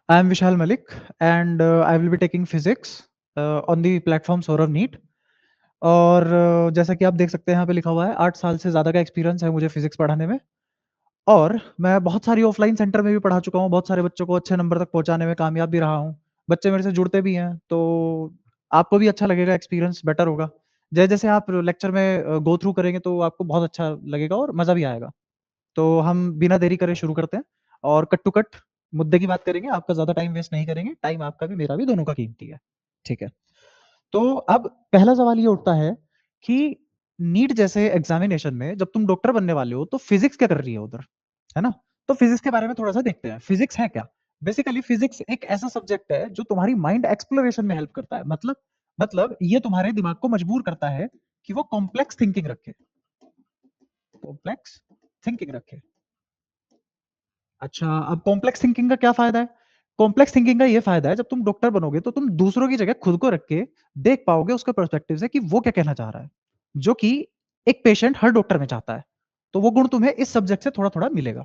I am Vishal Malik, and I will be taking physics on the platform Saurav NEET. और जैसा कि आप देख सकते हैं यहाँ पे लिखा हुआ है 8 साल से ज़्यादा का एक्सपीरियंस है मुझे फिजिक्स पढ़ाने में। और मैं बहुत सारी ऑफलाइन सेंटर में भी पढ़ा चुका हूँ, बहुत सारे बच्चों को अच्छे नंबर तक पहुँचाने में कामयाब भी रहा हूँ। बच्चे मेरे से जुड़ते भी हैं, तो आपको भी अच्छा लगेगा, एक्सपीरियंस बेटर होगा। जैसे-जैसे आप लेक्चर में गो थ्रू करेंगे तो आपको बहुत अच्छा लगेगा और मज़ा भी आएगा। तो हम बिना देरी करे शुरू करते हैं और कट टू कट मुद्दे की बात करेंगे। आपका ज़्यादा टाइम वेस्ट नहीं करेंगे, टाइम आपका भी मेरा भी दोनों का कीमती है। ठीक है। तो अब पहला सवाल ये उठता है कि नीट जैसे एग्जामिनेशन में जब तुम डॉक्टर बनने वाले हो तो फिजिक्स क्या कर रही है उधर, है ना? तो फिजिक्स के बारे में थोड़ा सा देखते हैं। फिजिक्स है क्या? बेसिकली फिजिक्स एक ऐसा सब्जेक्ट है जो तुम्हारी माइंड एक्सप्लोरेशन में हेल्प करता है। मतलब ये तुम्हारे दिमाग को मजबूर करता है कि वो कॉम्प्लेक्स थिंकिंग रखे। कॉम्प्लेक्स थिंकिंग रखे। अच्छा, अब कॉम्प्लेक्स थिंकिंग का क्या फायदा है? कॉम्प्लेक्स थिंकिंग का ये फायदा है, जब तुम डॉक्टर बनोगे तो तुम दूसरों की जगह खुद को रख के देख पाओगे उसके पर्सपेक्टिव से कि वो क्या कहना चाह रहा है, जो कि एक पेशेंट हर डॉक्टर में चाहता है। तो वो गुण तुम्हें इस सब्जेक्ट से थोड़ा-थोड़ा मिलेगा।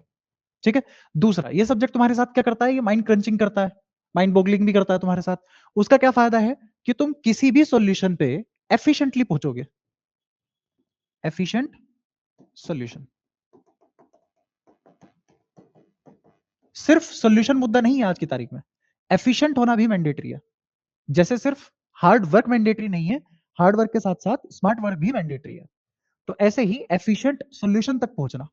ठीक है? दूसरा, ये सब्जेक्ट तुम्हारे साथ क्या करता है? ये माइंड क्रंचिंग करता है, माइंड बॉगलिंग भी करता है तुम्हारे साथ। उसका क्या फायदा है कि तुम किसी भी सॉल्यूशन पे एफिशिएंटली पहुंचोगे। Efficient solution. सिर्फ सॉल्यूशन मुद्दा नहीं है आज की तारीख में, एफिशिएंट होना भी मैंडेटरी है। जैसे सिर्फ हार्ड वर्क मैंडेटरी नहीं है, हार्ड वर्क के साथ साथ स्मार्ट वर्क भी मैंडेटरी है। तो ऐसे ही एफिशिएंट सॉल्यूशन तक पहुंचना।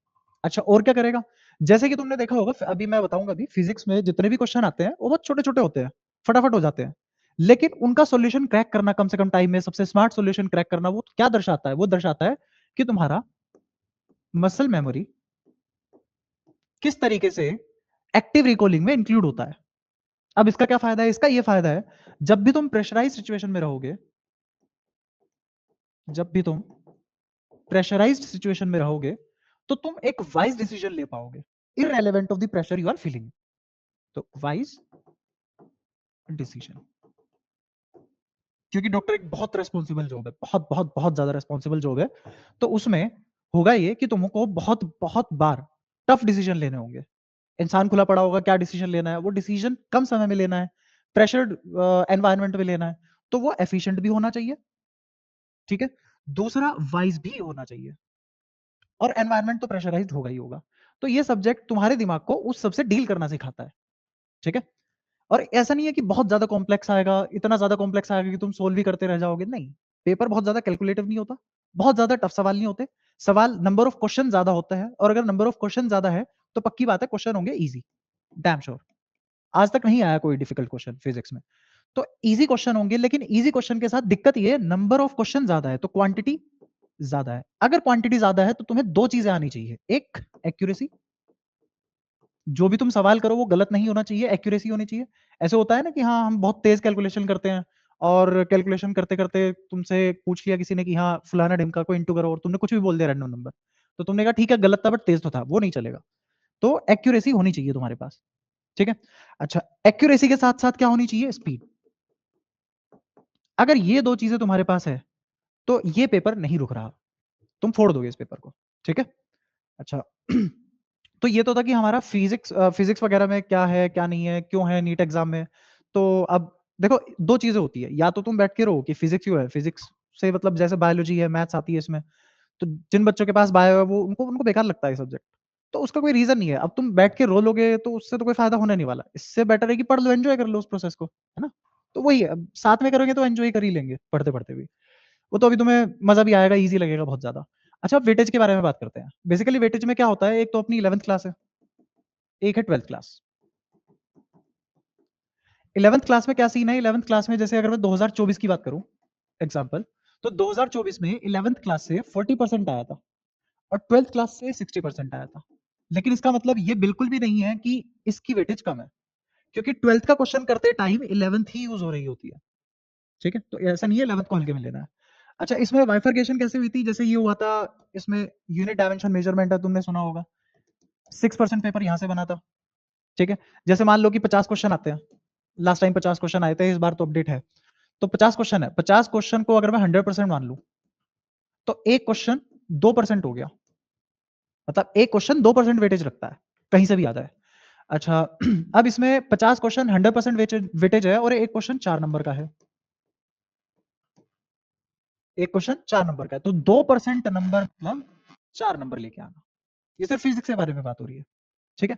अच्छा, और क्या करेगा? जैसे कि तुमने देखा होगा, अभी मैं बताऊंगा, अभी फिजिक्स में जितने भी क्वेश्चन आते हैं वो बहुत छोटे छोटे होते हैं, फटाफट हो जाते हैं। लेकिन उनका सॉल्यूशन क्रैक करना कम से कम टाइम में, सबसे स्मार्ट सॉल्यूशन क्रैक करना, वो क्या दर्शाता है? वो दर्शाता है कि तुम्हारा मसल मेमोरी किस तरीके से एक्टिव रिकॉलिंग में इंक्लूड होता है। अब इसका क्या फायदा है? इसका ये फायदा है, जब भी तुम प्रेशराइज सिचुएशन में रहोगे, जब भी तुम प्रेशराइज्ड सिचुएशन में रहोगे, तो तुम एक वाइज डिसीजन ले पाओगे, irrelevant of the pressure you are feeling. तो वाइज डिसीजन, क्योंकि डॉक्टर एक बहुत रेस्पॉन्सिबल जॉब है, बहुत बहुत बहुत ज्यादा रेस्पॉन्सिबल जॉब है। तो उसमें होगा ये कि तुमको बहुत बहुत बार टफ डिसीजन लेने होंगे। इंसान खुला पड़ा होगा, क्या डिसीजन लेना है, वो डिसीजन कम समय में लेना है, प्रेशर्ड एनवायरनमेंट में लेना है, तो वो एफिशिएंट भी होना चाहिए। ठीक है। दूसरा, वाइज भी होना चाहिए, और एनवायरनमेंट तो प्रेशराइज्ड होगा ही होगा। तो ये सब्जेक्ट तुम्हारे दिमाग को उस सबसे डील करना सिखाता है। ठीक है। और ऐसा नहीं है कि बहुत ज्यादा कॉम्प्लेक्स आएगा, इतना ज्यादा कॉम्प्लेक्स आएगा कि तुम सोल्व ही करते रह जाओगे, नहीं। पेपर बहुत ज्यादा कैलकुलेटिव नहीं होता, बहुत ज्यादा टफ सवाल नहीं होते। सवाल, नंबर ऑफ क्वेश्चन ज्यादा होता है, और अगर नंबर ऑफ क्वेश्चन ज्यादा है तो पक्की बात है क्वेश्चन होंगे इजी। Damn sure. आज तक नहीं आया कोई डिफिकल्ट क्वेश्चन फिजिक्स में। तो इजी क्वेश्चन होंगे, लेकिन इजी क्वेश्चन के साथ दिक्कत ये है, नंबर ऑफ क्वेश्चन ज्यादा है तो क्वांटिटी ज्यादा है। अगर क्वांटिटी ज्यादा है तो तुम्हें दो चीजें आनी चाहिए, एक एक्यूरेसी, जो भी तुम सवाल करो वो गलत नहीं होना चाहिए, एक्यूरेसी होनी चाहिए। ऐसे होता है ना कि हाँ, हम बहुत तेज कैलकुलेशन करते हैं, और कैलकुलेशन करते करते तुमसे पूछ लिया किसी ने कि हाँ फलाना ढिमका को इंटू करो, और तुमने कुछ भी बोल दिया रैंडम नंबर, तो तुमने कहा ठीक है गलत था बट तेज तो था, वो नहीं चलेगा। तो एक्यूरेसी होनी चाहिए तुम्हारे पास। ठीक है। अच्छा, एक्यूरेसी के साथ साथ क्या होनी चाहिए? स्पीड। अगर ये दो चीजें तुम्हारे पास है तो ये पेपर नहीं रुक रहा, तुम फोड़ दोगे इस पेपर को। ठीक है। अच्छा, तो ये तो था कि हमारा फिजिक्स वगैरह में क्या है क्या नहीं है, क्यों है नीट एग्जाम में। तो अब देखो, दो चीजें होती है, या तो तुम बैठ के रहो कि फिजिक्स क्यों है, फिजिक्स से मतलब जैसे बायोलॉजी है, मैथ्स आती है इसमें, तो जिन बच्चों के पास बायो है वो उनको उनको बेकार लगता है सब्जेक्ट, तो उसका कोई रीजन नहीं है। अब तुम बैठ के रो लोगे तो उससे तो कोई फायदा होने नहीं वाला, इससे बेटर है कि पढ़ लो, एंजॉय कर लो उस प्रोसेस को, है ना? तो वही है, अब साथ में करोगे तो एंजॉय कर ही लेंगे पढ़ते पढ़ते भी। वो तो अभी तुम्हें मजा भी आएगा, इजी लगेगा बहुत ज्यादा। अच्छा, अब वेटेज के बारे में बात करते हैं। बेसिकली वेटेज में क्या होता है, एक तो अपनी 11th क्लास है, एक है 12th क्लास। 11th क्लास में क्या सीन है? 11th क्लास में जैसे अगर मैं 2024 की बात करूं एग्जांपल, तो 2024 में 11th क्लास से 40% आया था, और 12th क्लास से 60% आया था। लेकिन इसका मतलब ये बिल्कुल भी नहीं है कि इसकी वेटेज कम है, क्योंकि 12th का क्वेश्चन करते टाइम 11th ही यूज हो रही होती है। ठीक है, तो ऐसा नहीं है 11th को हल्के में लेना है। अच्छा, इसमें बाइफर्केशन कैसे हुई थी? जैसे ये हुआ था, इसमें यूनिट डायमेंशन मेजरमेंट है, तुमने सुना होगा। 6% पेपर यहाँ से बना था। ठीक है। जैसे मान लो कि 50 क्वेश्चन आते हैं, लास्ट टाइम 50 क्वेश्चन आए थे, इस बार तो अपडेट है, तो 50 क्वेश्चन है, 50 क्वेश्चन को अगर मैं 100% मान लूं, तो एक क्वेश्चन 2% हो गया। मतलब एक क्वेश्चन 2% वेटेज रखता है, कहीं से भी आ जाए। अच्छा अब इसमें 50 क्वेश्चन 100% वेटेज है और एक क्वेश्चन 4 नंबर का है। एक क्वेश्चन 4 नंबर का है, तो 2% नंबर मतलब 4 नंबर लेके आना। ये सिर्फ फिजिक्स के बारे में बात हो रही है, ठीक है?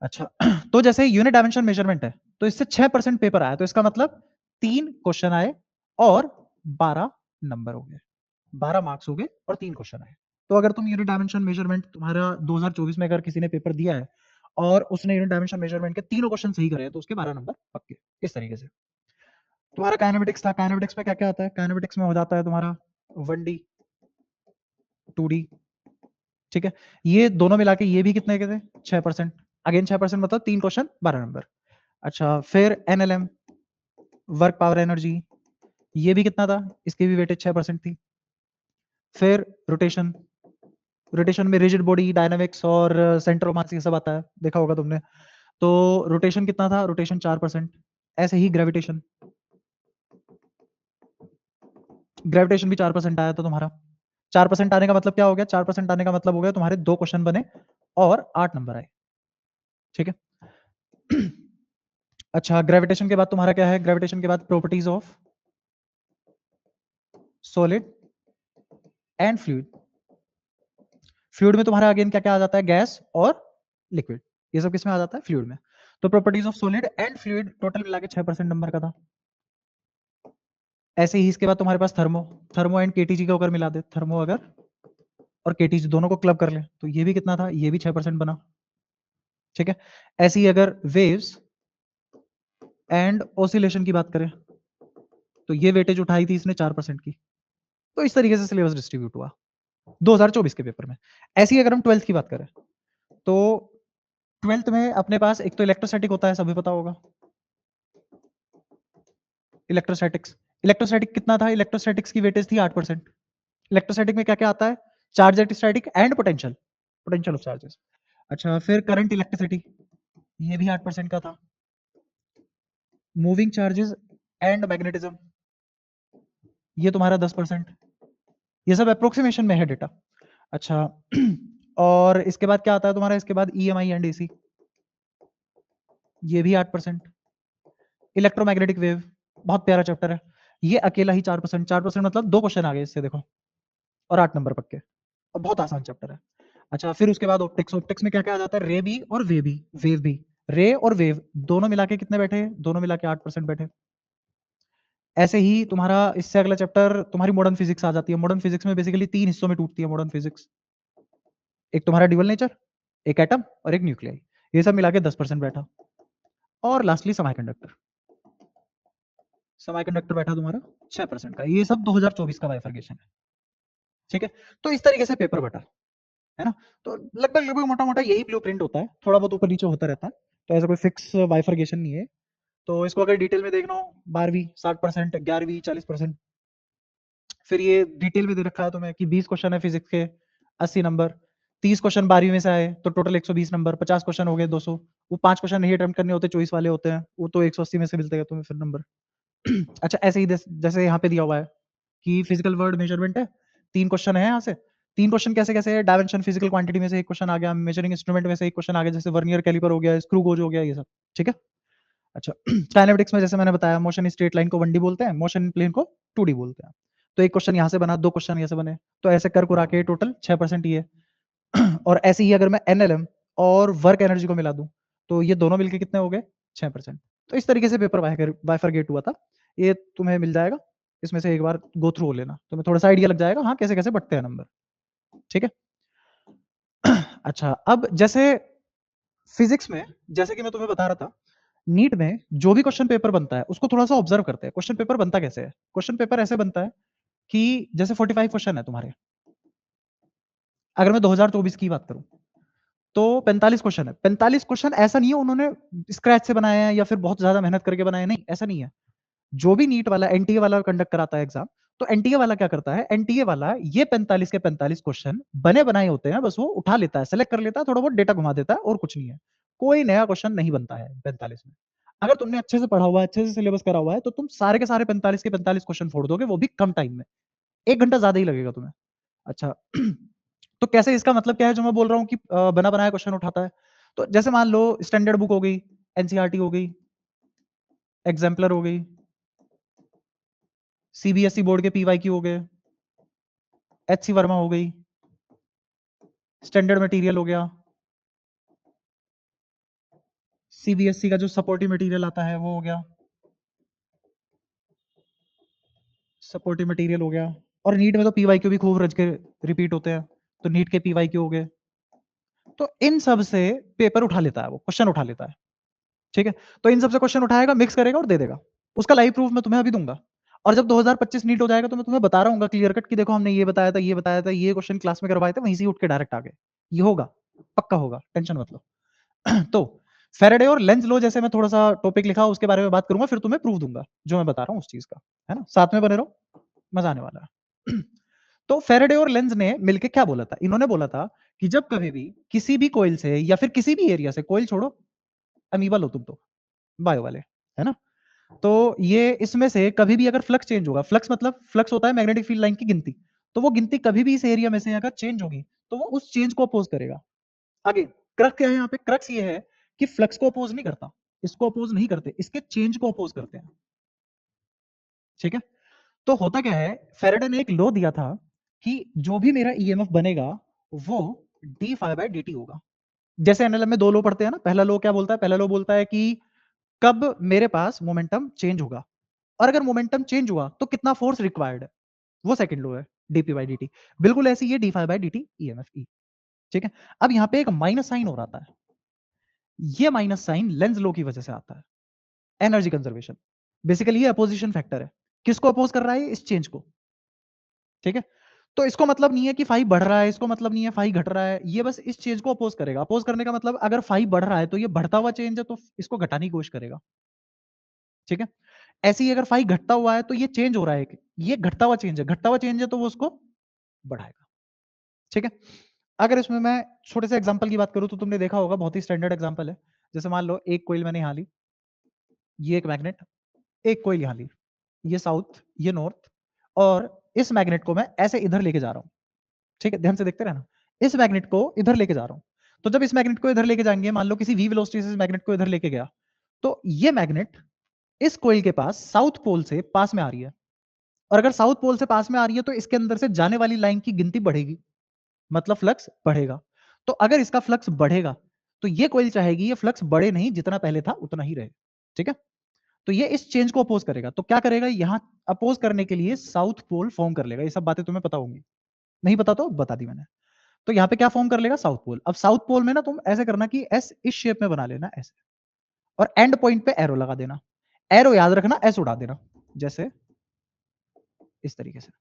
अच्छा तो जैसे यूनिट डायमेंशन मेजरमेंट है, तो इससे 6% पेपर आया, तो इसका मतलब 3 क्वेश्चन आए और 12 नंबर हो गए, 12 मार्क्स हो गए और 3 क्वेश्चन आए। तो अगर तुम यूनिट डायमेंशन मेजरमेंट तुम्हारा 2024 में अगर किसी ने पेपर दिया है और उसने यूनिट डायमेंशन मेजरमेंट के तीनों क्वेश्चन सही करे हैं, तो उसके 12 नंबर पक्के। इस तरीके से तुम्हारा काइनेमेटिक्स था, काइनेमेटिक्स में क्या क्या आता है? काइनेमेटिक्स में हो जाता है तुम्हारा 1D 2D, ठीक है? ये दोनों मिला के ये भी कितने के थे? 6%। अगेन 6% मतलब 3 क्वेश्चन 12 नंबर। अच्छा फिर एनएलएम वर्क पावर एनर्जी, ये भी कितना था? इसकी भी वेटेज 6% थी। फिर रोटेशन, रोटेशन में रिजिड बॉडी डायनामिक्स और सेंटर ऑफ मास ये सब आता है, देखा होगा तुमने। तो रोटेशन कितना था? रोटेशन 4%। ऐसे ही ग्रेविटेशन, ग्रेविटेशन भी 4% आया था तुम्हारा। 4% आने का मतलब क्या हो गया? 4% आने का मतलब हो गया तुम्हारे 2 क्वेश्चन बने और 8 नंबर आए, ठीक है? अच्छा ग्रेविटेशन के बाद तुम्हारा क्या है? ग्रेविटेशन के बाद properties of solid and fluid. Fluid में तुम्हारा अगेन क्या क्या आ जाता है? गैस और लिक्विड, ये सब किसमें आ जाता है? फ्लूइड में। तो properties of solid and fluid total मिला के 6% नंबर का था। ऐसे ही इसके बाद तुम्हारे पास थर्मो, थर्मो एंड केटीजी को अगर मिला दे, थर्मो अगर और केटीजी दोनों को क्लब कर ले, तो ये भी कितना था? ये भी 6% बना, ठीक है? ऐसे ही अगर वेव्स एंड ऑसिलेशन की बात करें, तो ये वेटेज उठाई थी इसने 4% की। तो इस तरीके से सिलेबस डिस्ट्रीब्यूट हुआ 2024 के पेपर में। ऐसी अगर हम 12th की बात करें, तो 12th में अपने पास एक तो इलेक्ट्रोस्टैटिक होता है, सभी पता होगा। इलेक्ट्रोस्टैटिक्स, इलेक्ट्रोस्टैटिक कितना था? इलेक्ट्रोस्टैटिक्स की वेटेज थी 8%। इलेक्ट्रोस्टैटिक में क्या क्या आता है? Charge at static and potential, potential of charges. अच्छा फिर करंट इलेक्ट्रिसिटी, ये भी 8% का था। मूविंग चार्जेस एंड मैग्नेटिज्म, ये तुम्हारा 10%। ये सब अप्रोक्सीमेशन में है डेटा। अच्छा और इसके बाद क्या आता है तुम्हारा? इसके बाद ईएमआई एंड एसी, ये भी 8%। इलेक्ट्रोमैग्नेटिक वेव, बहुत प्यारा चैप्टर है, ये अकेला ही 4%। 4% मतलब 2 क्वेश्चन आ गए इससे देखो, और 8 नंबर पक्के, और बहुत आसान चैप्टर है। अच्छा फिर उसके बाद ऑप्टिक्स, ऑप्टिक्स में क्या क्या आ जाता है? रे भी और वेव भी, वेव भी। रे और वेव दोनों मिला के कितने बैठे? दोनों मिला के 8% बैठे। ऐसे ही तुम्हारा इससे अगला चैप्टर तुम्हारी मॉडर्न फिजिक्स आ जाती है। मॉडर्न फिजिक्स में बेसिकली 3 हिस्सों में टूटती है मॉडर्न फिजिक्स। एक तुम्हारा ड्यूअल नेचर, एक एटम और एक न्यूक्लियाई, ये सब मिला के 10% बैठा। और लास्टली सेमीकंडक्टर, सेमीकंडक्टर बैठा तुम्हारा 6% का। ये सब 2024 का बाइफरकेशन है, ठीक है? तो इस तरीके से पेपर बटा, है ना? तो लगभग लगभग मोटा-मोटा यही ब्लूप्रिंट होता है, थोड़ा बहुत ऊपर नीचे होता रहता है। तो ऐसा कोई फिक्स बाइफरकेशन नहीं है। तो इसको अगर डिटेल में देखना हो, 12वीं 60%, 11वीं 40%। फिर ये डिटेल में दे रखा है तुम्हें कि 20 क्वेश्चन है फिजिक्स के, 80 नंबर। 30 क्वेश्चन 12वीं में से आए तो टोटल 120 नंबर, 50 क्वेश्चन हो गए 200। वो 5 क्वेश्चन नहीं अटेम्प्ट करने होते, चॉइस वाले होते हैं, वो तो 180 में से मिलते हैं तुम्हें फिर नंबर। अच्छा ऐसे ही जैसे यहाँ पे दिया हुआ है कि फिजिकल वर्ड मेजरमेंट है, 3 क्वेश्चन है यहाँ से। 3 क्वेश्चन कैसे-कैसे है? डायमेंशन फिजिकल क्वांटिटी में से 1 क्वेश्चन आ गया, मेजरिंग इंस्ट्रूमेंट में से 1 क्वेश्चन आ गया, जैसे वर्नियर कैलिपर हो गया, स्क्रू गेज हो गया, ये सब, ठीक है? अच्छा काइनेमेटिक्स में जैसे मैंने बताया, मोशन स्ट्रेट लाइन को 1D बोलते हैं, मोशन प्लेन को 2D बोलते हैं। तो 1 क्वेश्चन यहाँ से बना, 2 क्वेश्चन यहाँ से बने, तो ऐसे कर कुरा के टोटल 6% ही है। और ऐसे ही अगर मैं एनएलएम और वर्क एनर्जी को मिला दूँ, तो ये दोनों मिलके कितने हो गए? 6%। तो इस तरीके से पेपर बाइफरकेट हुआ था। ये तुम्हें मिल जाएगा, इसमें से एक बार गो थ्रू हो लेना, तुम्हें थोड़ा-सा आइडिया लग जाएगा, हाँ, कैसे-कैसे बँटते हैं नंबर, ठीक है? अच्छा, अब जैसे फिज़िक्स में, जैसे कि मैं तुम्हें बता रहा था, नीट में जो भी क्वेश्चन पेपर बनता है, उसको थोड़ा-सा ऑब्ज़र्व करते हैं। क्वेश्चन पेपर बनता कैसे है? क्वेश्चन पेपर ऐसे बनता है कि जैसे 45 क्वेश्चन है तुम्हारे, अगर मैं 2024 की बात करूँ, तो 45 क्वेश्चन है। 45 क्वेश्चन ऐसा नहीं है उन्होंने स्क्रैच से बनाए हैं या फिर बहुत ज़्यादा मेहनत करके बनाए हैं, नहीं, ऐसा नहीं है। जो भी नीट वाला, एनटीए वाला कंडक्ट कराता है एग्ज़ाम, तो एनटीए वाला क्या करता है, एनटीए वाला ये 45 के 45 क्वेश्चन बने-बनाए होते हैं, बस वो उठा लेता है, सेलेक्ट कर लेता है, थोड़ा बहुत डेटा घुमा देता है और कुछ नहीं है। कोई नया क्वेश्चन नहीं बनता है 45 में। अगर तुमने अच्छे से पढ़ा हुआ है, अच्छे से सिलेबस करा हुआ है, तो तुम सारे के सारे 45 के 45 क्वेश्चन फोड़ दोगे, वो भी कम टाइम में। 1 घंटा ज़्यादा ही लगेगा तुम्हें। अच्छा तो कैसे, इसका मतलब क्या है जो मैं बोल रहा हूँ कि बना-बनाया क्वेश्चन उठाता है? तो जैसे मान लो स्टैंडर्ड बुक हो गई, एनसीईआरटी हो गई, एग्जाम्पलर हो गई, सीबीएसई बोर्ड के पीवाईक्यू हो गए, एचसी वर्मा हो गई, स्टैंडर्ड मटेरियल हो गया, सीबीएसई का जो सपोर्टिव मटेरियल आता है वो हो गया, सपोर्टिव मटेरियल हो गया। और नीट में तो पीवाईक्यू भी खूब रच के रिपीट होते हैं, तो नीट के पीवाईक्यू हो गए। तो इन सब से पेपर उठा लेता है, वो क्वेश्चन उठा लेता है। ठीक है, तो इन सब से क्वेश्चन उठाएगा, मिक्स करेगा और दे देगा। उसका लाइव प्रूफ मैं तुम्हें अभी दूंगा। और जब 2025 नीट हो जाएगा तो मैं तुम्हें बता रहा हूँ क्लियर कट कि देखो हमने ये बताया था, ये बताया था, ये क्वेश्चन क्लास में करवाए थे, वहीं से उठ के डायरेक्ट आ गए। ये होगा, पक्का होगा, टेंशन मत लो। तो फेरेडे और लेंज लो जैसे मैं थोड़ा सा टॉपिक लिखा उसके बारे में बात करूंगा, फिर तुम्हें प्रूफ दूंगा जो मैं बता रहा हूँ उस चीज का, है ना। साथ में बने रहो, मजा आने वाला है। तो फेरेडे और लेंज ने मिलके क्या बोला था, इन्होंने बोला था कि जब कभी भी किसी भी कोयल से या फिर किसी भी एरिया से, कोयल छोड़ो, अमीबा लो तुम तो, बायो वाले, है ना। तो ये इसमें से कभी भी अगर फ्लक्स चेंज होगा, फ्लक्स मतलब फ्लक्स होता है मैग्नेटिक फील्ड लाइन की गिनती, तो वो गिनती कभी भी इस एरिया में से अगर चेंज होगी तो वो उस चेंज को अपोज करेगा। आगे क्रक्स क्या है यहाँ पे, क्रक्स ये है कि फ्लक्स को अपोज नहीं करता, इसको अपोज नहीं करते, इसके चेंज को अपोज करते हैं। ठीक है, तो होता क्या है, फेरेडे ने एक लॉ दिया था कि जो भी मेरा ईएमएफ बनेगा वो d phi by D t होगा। जैसे एनएलएम में दो लॉ पढ़ते हैं ना, पहला लॉ क्या बोलता है, पहला लॉ बोलता है कि कब मेरे पास मोमेंटम चेंज होगा, और अगर मोमेंटम चेंज हुआ तो कितना फोर्स रिक्वायर्ड है, वो सेकंड लॉ है, डीपी बाई डी। बिल्कुल ऐसी ये d phi by D t EMF e. ठीक है, अब यहाँ पे एक माइनस साइन हो रहा है, ये माइनस साइन लेंज लॉ की वजह से आता है, एनर्जी कंजर्वेशन। बेसिकली ये अपोजिशन फैक्टर है, किसको अपोज कर रहा है, इस चेंज को। ठीक है, तो इसको मतलब नहीं है कि फाई बढ़ रहा है, इसको मतलब नहीं है फाई घट रहा है, ये बस इस चेंज को अपोज करेगा। अपोज करने का मतलब अगर फाई बढ़ रहा है तो ये बढ़ता हुआ चेंज है, तो इसको घटाने की कोशिश करेगा। ठीक है, ऐसे ही अगर फाई घटता हुआ है तो ये चेंज हो रहा है, ये घटता हुआ चेंज है, घटता हुआ चेंज है तो वो उसको बढ़ाएगा। ठीक है, अगर इसमें मैं छोटे से एग्जांपल की बात करूं तो तुमने देखा होगा, बहुत ही स्टैंडर्ड एग्जांपल है। जैसे मान लो एक कोयल मैंने यहाँ ली, ये एक मैग्नेट, एक कोयल यहाँ ली, ये साउथ, ये नॉर्थ, और इस मैग्नेट को मैं ऐसे इधर लेके जा रहा हूँ। ठीक है, ध्यान से देखते रहना, इस मैग्नेट को इधर लेके जा रहा हूँ। तो जब इस मैग्नेट को इधर लेके जाएंगे, मान लो किसी वी वेलोसिटी से इस मैग्नेट को इधर लेके गया, तो ये मैग्नेट इस कोयल के पास साउथ पोल से पास में आ रही है, और अगर साउथ पोल से पास में आ रही है तो इसके अंदर से जाने वाली लाइन की गिनती बढ़ेगी, मतलब फ्लक्स बढ़ेगा। तो अगर इसका फ्लक्स बढ़ेगा तो ये कोयल चाहेगी ये फ्लक्स बढ़े नहीं, जितना पहले था उतना ही रहे। ठीक है, तो ये इस चेंज को अपोज करेगा, तो क्या करेगा, यहां अपोज करने के लिए साउथ पोल फॉर्म कर लेगा। ये सब बातें तुम्हें पता होंगी, नहीं पता तो बता दी मैंने। तो यहाँ पे क्या फॉर्म कर लेगा, साउथ पोल। अब साउथ पोल में ना तुम ऐसे करना कि एस इस शेप में बना लेना ऐसे, और एंड पॉइंट पे एरो लगा देना, एरो याद रखना एस उड़ा देना, जैसे इस तरीके से।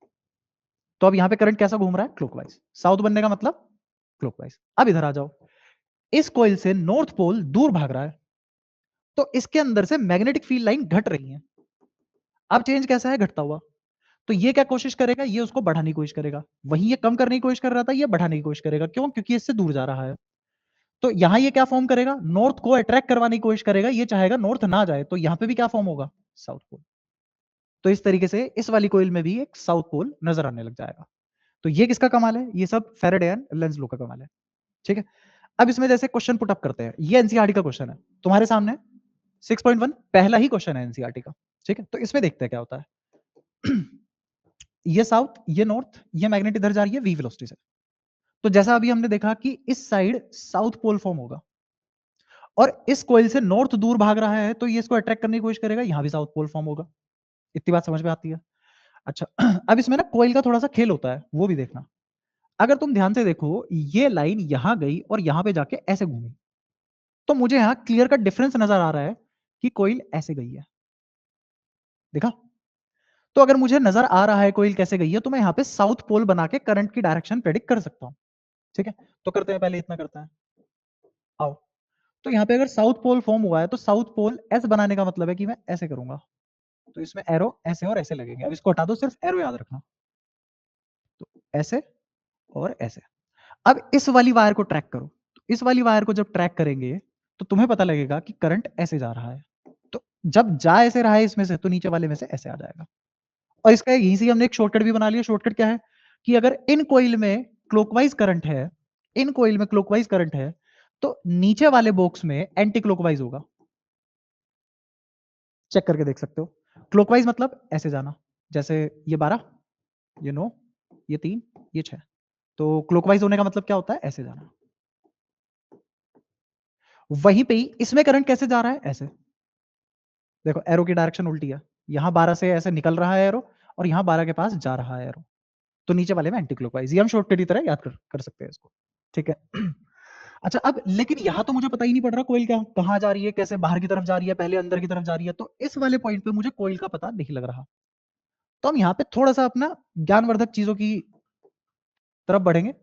तो अब यहाँ पे करंट कैसा घूम रहा है, क्लॉकवाइज, साउथ बनने का मतलब क्लॉकवाइज। अब इधर आ जाओ, इस कॉइल से नॉर्थ पोल दूर भाग रहा है, तो इसके अंदर से मैग्नेटिक फील्ड लाइन घट रही है। अब चेंज कैसा है, घटता हुआ। तो ये क्या कोशिश करेगा, ये उसको बढ़ाने की कोशिश करेगा। वहीं ये कम करने की कोशिश कर रहा था, ये बढ़ाने की कोशिश करेगा। क्यों, क्योंकि इससे दूर जा रहा है। तो यहां ये क्या फॉर्म करेगा, नॉर्थ को अट्रैक्ट करवाने की कोशिश करेगा, ये चाहेगा नॉर्थ ना जाए, तो यहां पे भी क्या फॉर्म होगा, साउथ पोल। तो इस तरीके से इस वाली कोइल में भी एक साउथ पोल नजर आने लग जाएगा। तो ये किसका कमाल है, ये सब फेरेडे एंड लेंज लॉ का कमाल है। ठीक है, अब इसमें जैसे क्वेश्चन पुट अप करते हैं, ये एनसीईआरटी का क्वेश्चन है तुम्हारे सामने, 6.1 पहला ही क्वेश्चन है एनसीईआरटी का। ठीक है, तो इसमें देखते हैं क्या होता है। ये साउथ, ये नॉर्थ, ये मैग्नेट इधर जा रही है वी वेलोसिटी से। तो जैसा अभी हमने देखा कि इस साइड साउथ पोल फॉर्म होगा, और इस कोइल से नॉर्थ दूर भाग रहा है, तो ये इसको अट्रैक्ट करने की कोशिश करेगा, यहां भी साउथ पोल फॉर्म होगा। इतनी बात समझ में आती है। अच्छा, अब इसमें ना कोइल का थोड़ा सा खेल होता है, वो भी देखना। अगर तुम ध्यान से देखो, ये लाइन यहां गई और यहां पे जाके ऐसे घूमी, तो मुझे यहां क्लियर कट डिफरेंस नजर आ रहा है कि कोइल ऐसे गई है। देखा, तो अगर मुझे नजर आ रहा है कोइल कैसे गई है, तो मैं यहाँ पे साउथ पोल बना के करंट की डायरेक्शन प्रेडिक्ट कर सकता हूँ। ठीक है, तो करते हैं, पहले इतना करते हैं। आओ, तो यहाँ पे अगर साउथ पोल फॉर्म हुआ है, तो साउथ पोल एस बनाने का मतलब है कि मैं ऐसे करूंगा, तो इसमें एरो ऐसे और ऐसे लगेंगे। अब इसको हटा दो, सिर्फ एरो याद रखना, तो ऐसे और ऐसे। अब इस वाली वायर को ट्रैक करो, तो इस वाली वायर को जब ट्रैक करेंगे तो तुम्हें पता लगेगा कि करंट ऐसे जा रहा है। तो जब जा ऐसे रहा है इसमें से, तो नीचे वाले में से ऐसे आ जाएगा। और इसका यहीं से हमने एक शॉर्टकट भी बना लिया। शॉर्टकट क्या है कि अगर इन कोइल में क्लॉकवाइज करंट है, इन कोइल में क्लॉकवाइज करंट है, तो नीचे वाले बॉक्स में एंटी क्लॉकवाइज होगा, चेक करके देख सकते हो। क्लॉकवाइज मतलब ऐसे जाना, जैसे ये 12, ये 9, ये 3, ये 6। तो क्लॉकवाइज होने का मतलब क्या होता है? ऐसे जाना। वहीं पे ही इसमें करंट कैसे जा रहा है? ऐसे। देखो एरो की डायरेक्शन उल्टी है, यहां 12 से ऐसे निकल रहा है एरो, और यहां 12 के पास जा रहा है एरो। तो नीचे वाले में एंटी क्लॉकवाइज, ये हम शॉर्टकट की तरह याद कर सकते हैं इसको। ठीक है। अच्छा, अब लेकिन यहां तो मुझे पता ही नहीं पड़ रहा कोयल क्या कहां जा रही है, कैसे बाहर की तरफ जा रही है, पहले अंदर की तरफ जा रही है। तो इस वाले पॉइंट पे मुझे कोयल का पता नहीं लग रहा। तो हम यहाँ पे थोड़ा सा अपना ज्ञानवर्धक चीजों की तरफ बढ़ेंगे।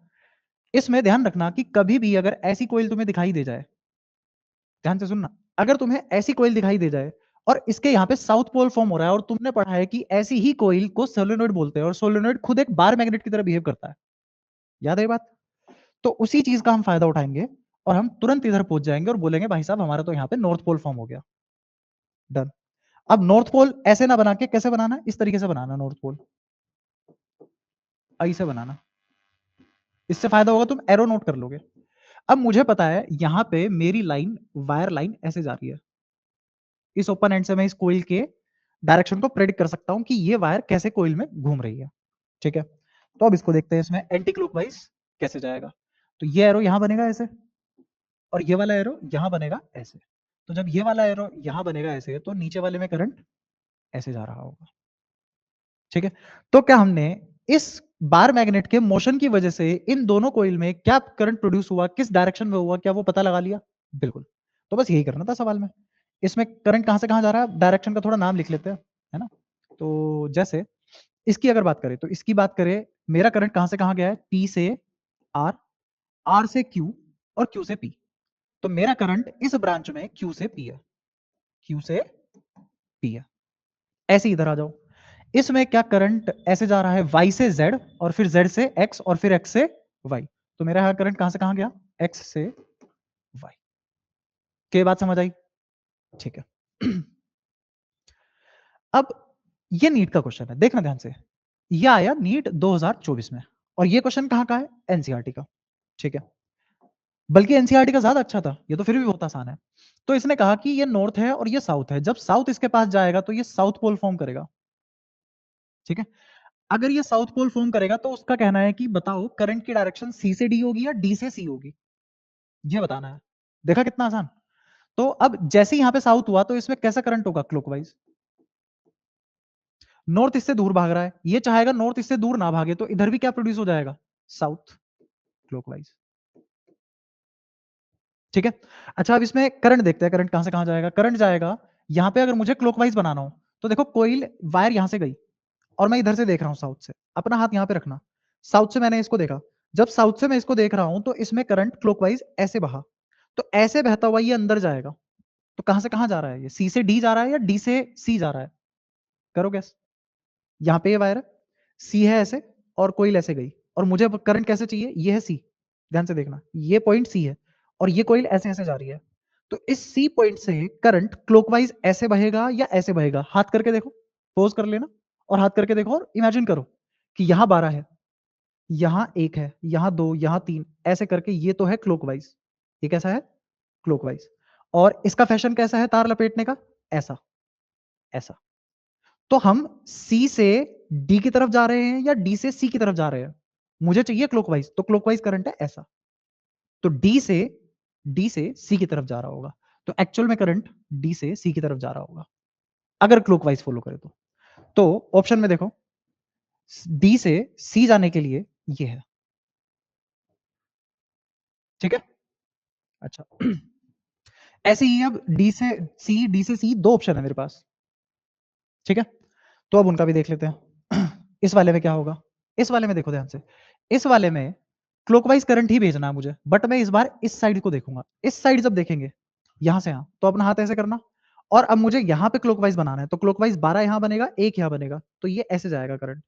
इसमें ध्यान रखना कि कभी भी अगर ऐसी कोयल तुम्हें दिखाई दे जाए, ध्यान से सुनना, अगर तुम्हें ऐसी कोयल दिखाई दे जाए और इसके यहाँ पे साउथ पोल फॉर्म हो रहा है, और तुमने पढ़ा है कि ऐसी ही कोयल को सोलेनोइड बोलते हैं, और सोलेनोइड खुद एक बार मैग्नेट की तरह बिहेव करता है। याद है ये बात? तो उसी चीज का हम फायदा उठाएंगे और हम तुरंत इधर पहुंच जाएंगे और बोलेंगे भाई साहब हमारा तो यहाँ पे नॉर्थ पोल फॉर्म हो गया। डन। अब नॉर्थ पोल ऐसे ना बना के कैसे बनाना है? इस तरीके से बनाना नॉर्थ पोल, ऐसे बनाना। इससे फायदा होगा, तुम एरो नोट कर लोगे। अब मुझे पता है यहां पे मेरी लाइन, वायर लाइन ऐसे जा रही है। इस ओपन एंड से मैं इस कोइल के डायरेक्शन को प्रेडिक्ट कर सकता हूं कि ये वायर कैसे कोइल में घूम रही है। ठीक है। तो अब इसको देखते हैं, इसमें एंटी क्लॉकवाइज कैसे जाएगा। तो ये एरो यहां बनेगा ऐसे, और ये वाला एरो यहां बनेगा ऐसे। तो जब ये वाला एरो यहां बनेगा ऐसे, तो नीचे वाले में करंट ऐसे जा रहा होगा। ठीक है। तो क्या हमने इस बार मैग्नेट के मोशन की वजह से इन दोनों कोइल में क्या करंट प्रोड्यूस हुआ, किस डायरेक्शन में हुआ, क्या वो पता लगा लिया? बिल्कुल। तो बस यही करना था सवाल में। इसमें करंट कहां से कहां जा रहा है, डायरेक्शन का थोड़ा नाम लिख लेते हैं, है ना। तो जैसे इसकी अगर बात करें, तो इसकी बात करें, मेरा करंट कहां से कहां गया है? पी से आर, आर से क्यू, और क्यू से पी। तो मेरा करंट इस ब्रांच में क्यू से पी है, क्यू से पी है। ऐसे इधर आ जाओ, इसमें क्या करंट ऐसे जा रहा है? y से z, और फिर z से x, और फिर x से y। तो मेरा यहां करंट कहां से कहां गया? x से y। के बात समझ आई? ठीक है। अब ये नीट का क्वेश्चन है, देखना ध्यान से। ये आया नीट 2024 में, और ये क्वेश्चन कहां का है? एनसीईआरटी का। ठीक है। बल्कि एनसीईआरटी का ज्यादा अच्छा था, ये तो फिर भी बहुत आसान है। तो इसने कहा कि ये नॉर्थ है और ये साउथ है, जब साउथ इसके पास जाएगा तो ये साउथ पोल फॉर्म करेगा। ठीक है। अगर ये साउथ पोल फॉर्म करेगा तो उसका कहना है कि बताओ करंट की डायरेक्शन सी से डी होगी या डी से सी होगी, ये बताना है। देखा कितना आसान। तो अब जैसे ही यहां पे साउथ हुआ, तो इसमें कैसा करंट होगा? क्लॉकवाइज। नॉर्थ इससे दूर भाग रहा है, ये चाहेगा नॉर्थ इससे दूर ना भागे, तो इधर भी क्या प्रोड्यूस हो जाएगा? South, clockwise. ठीक है। अच्छा, अब इसमें करंट देखते हैं, करंट कहां से कहां जाएगा। करंट जाएगा यहां पे, अगर मुझे क्लॉकवाइज बनाना हो तो देखो कोईल वायर यहां से गई, और मैं इधर से देख रहा हूं साउथ से। अपना हाथ यहां पे रखना, साउथ से मैंने इसको देखा। जब साउथ से मैं इसको देख रहा हूं, तो इसमें करंट क्लॉकवाइज ऐसे बहा। तो ऐसे बहता हुआ ये अंदर जाएगा। तो कहां से कहां जा रहा है? ये सी से डी जा रहा है या डी से सी जा रहा है? करो गैस। यहाँ पे ये वायर है, सी है ऐसे, और कोईल ऐसे गई, और मुझे करंट कैसे चाहिए? ये है सी, ध्यान से देखना, ये पॉइंट सी है, और ये कोईल ऐसे ऐसे जा रही है। तो इस सी पॉइंट से करंट क्लॉकवाइज ऐसे बहेगा या ऐसे बहेगा? हाथ करके देखो, पोज कर लेना, और हाथ करके देखो, और इमेजिन करो कि यहां 12 है, यहां 1 है, यहां 2, यहां 3, ऐसे करके ये तो है क्लॉकवाइज। ये कैसा है? क्लॉकवाइज। और इसका फैशन कैसा है तार लपेटने का? ऐसा, ऐसा। तो हम सी से डी की तरफ जा रहे हैं या डी से सी की तरफ जा रहे हैं? मुझे चाहिए क्लॉकवाइज, तो क्लॉकवाइज करंट है ऐसा। तो डी से सी की तरफ जा रहा होगा। तो एक्चुअल में करंट डी से सी की तरफ जा रहा होगा, अगर क्लॉकवाइज फॉलो करे तो ऑप्शन में देखो, डी से सी जाने के लिए ये है। ठीक है। अच्छा। ऐसे ही अब डी से सी दो ऑप्शन है मेरे पास। ठीक है। तो अब उनका भी देख लेते हैं। इस वाले में क्या होगा? इस वाले में देखो ध्यान से, इस वाले में क्लॉकवाइज करंट ही भेजना है मुझे, बट मैं इस बार इस साइड को देखूंगा। इस साइड जब देखेंगे यहां से यहां, तो अपना हाथ ऐसे करना, और अब मुझे यहां पे क्लॉकवाइज बनाना है। तो क्लॉकवाइज 12 यहां बनेगा, 1 यहां बनेगा, तो ये ऐसे जाएगा करंट।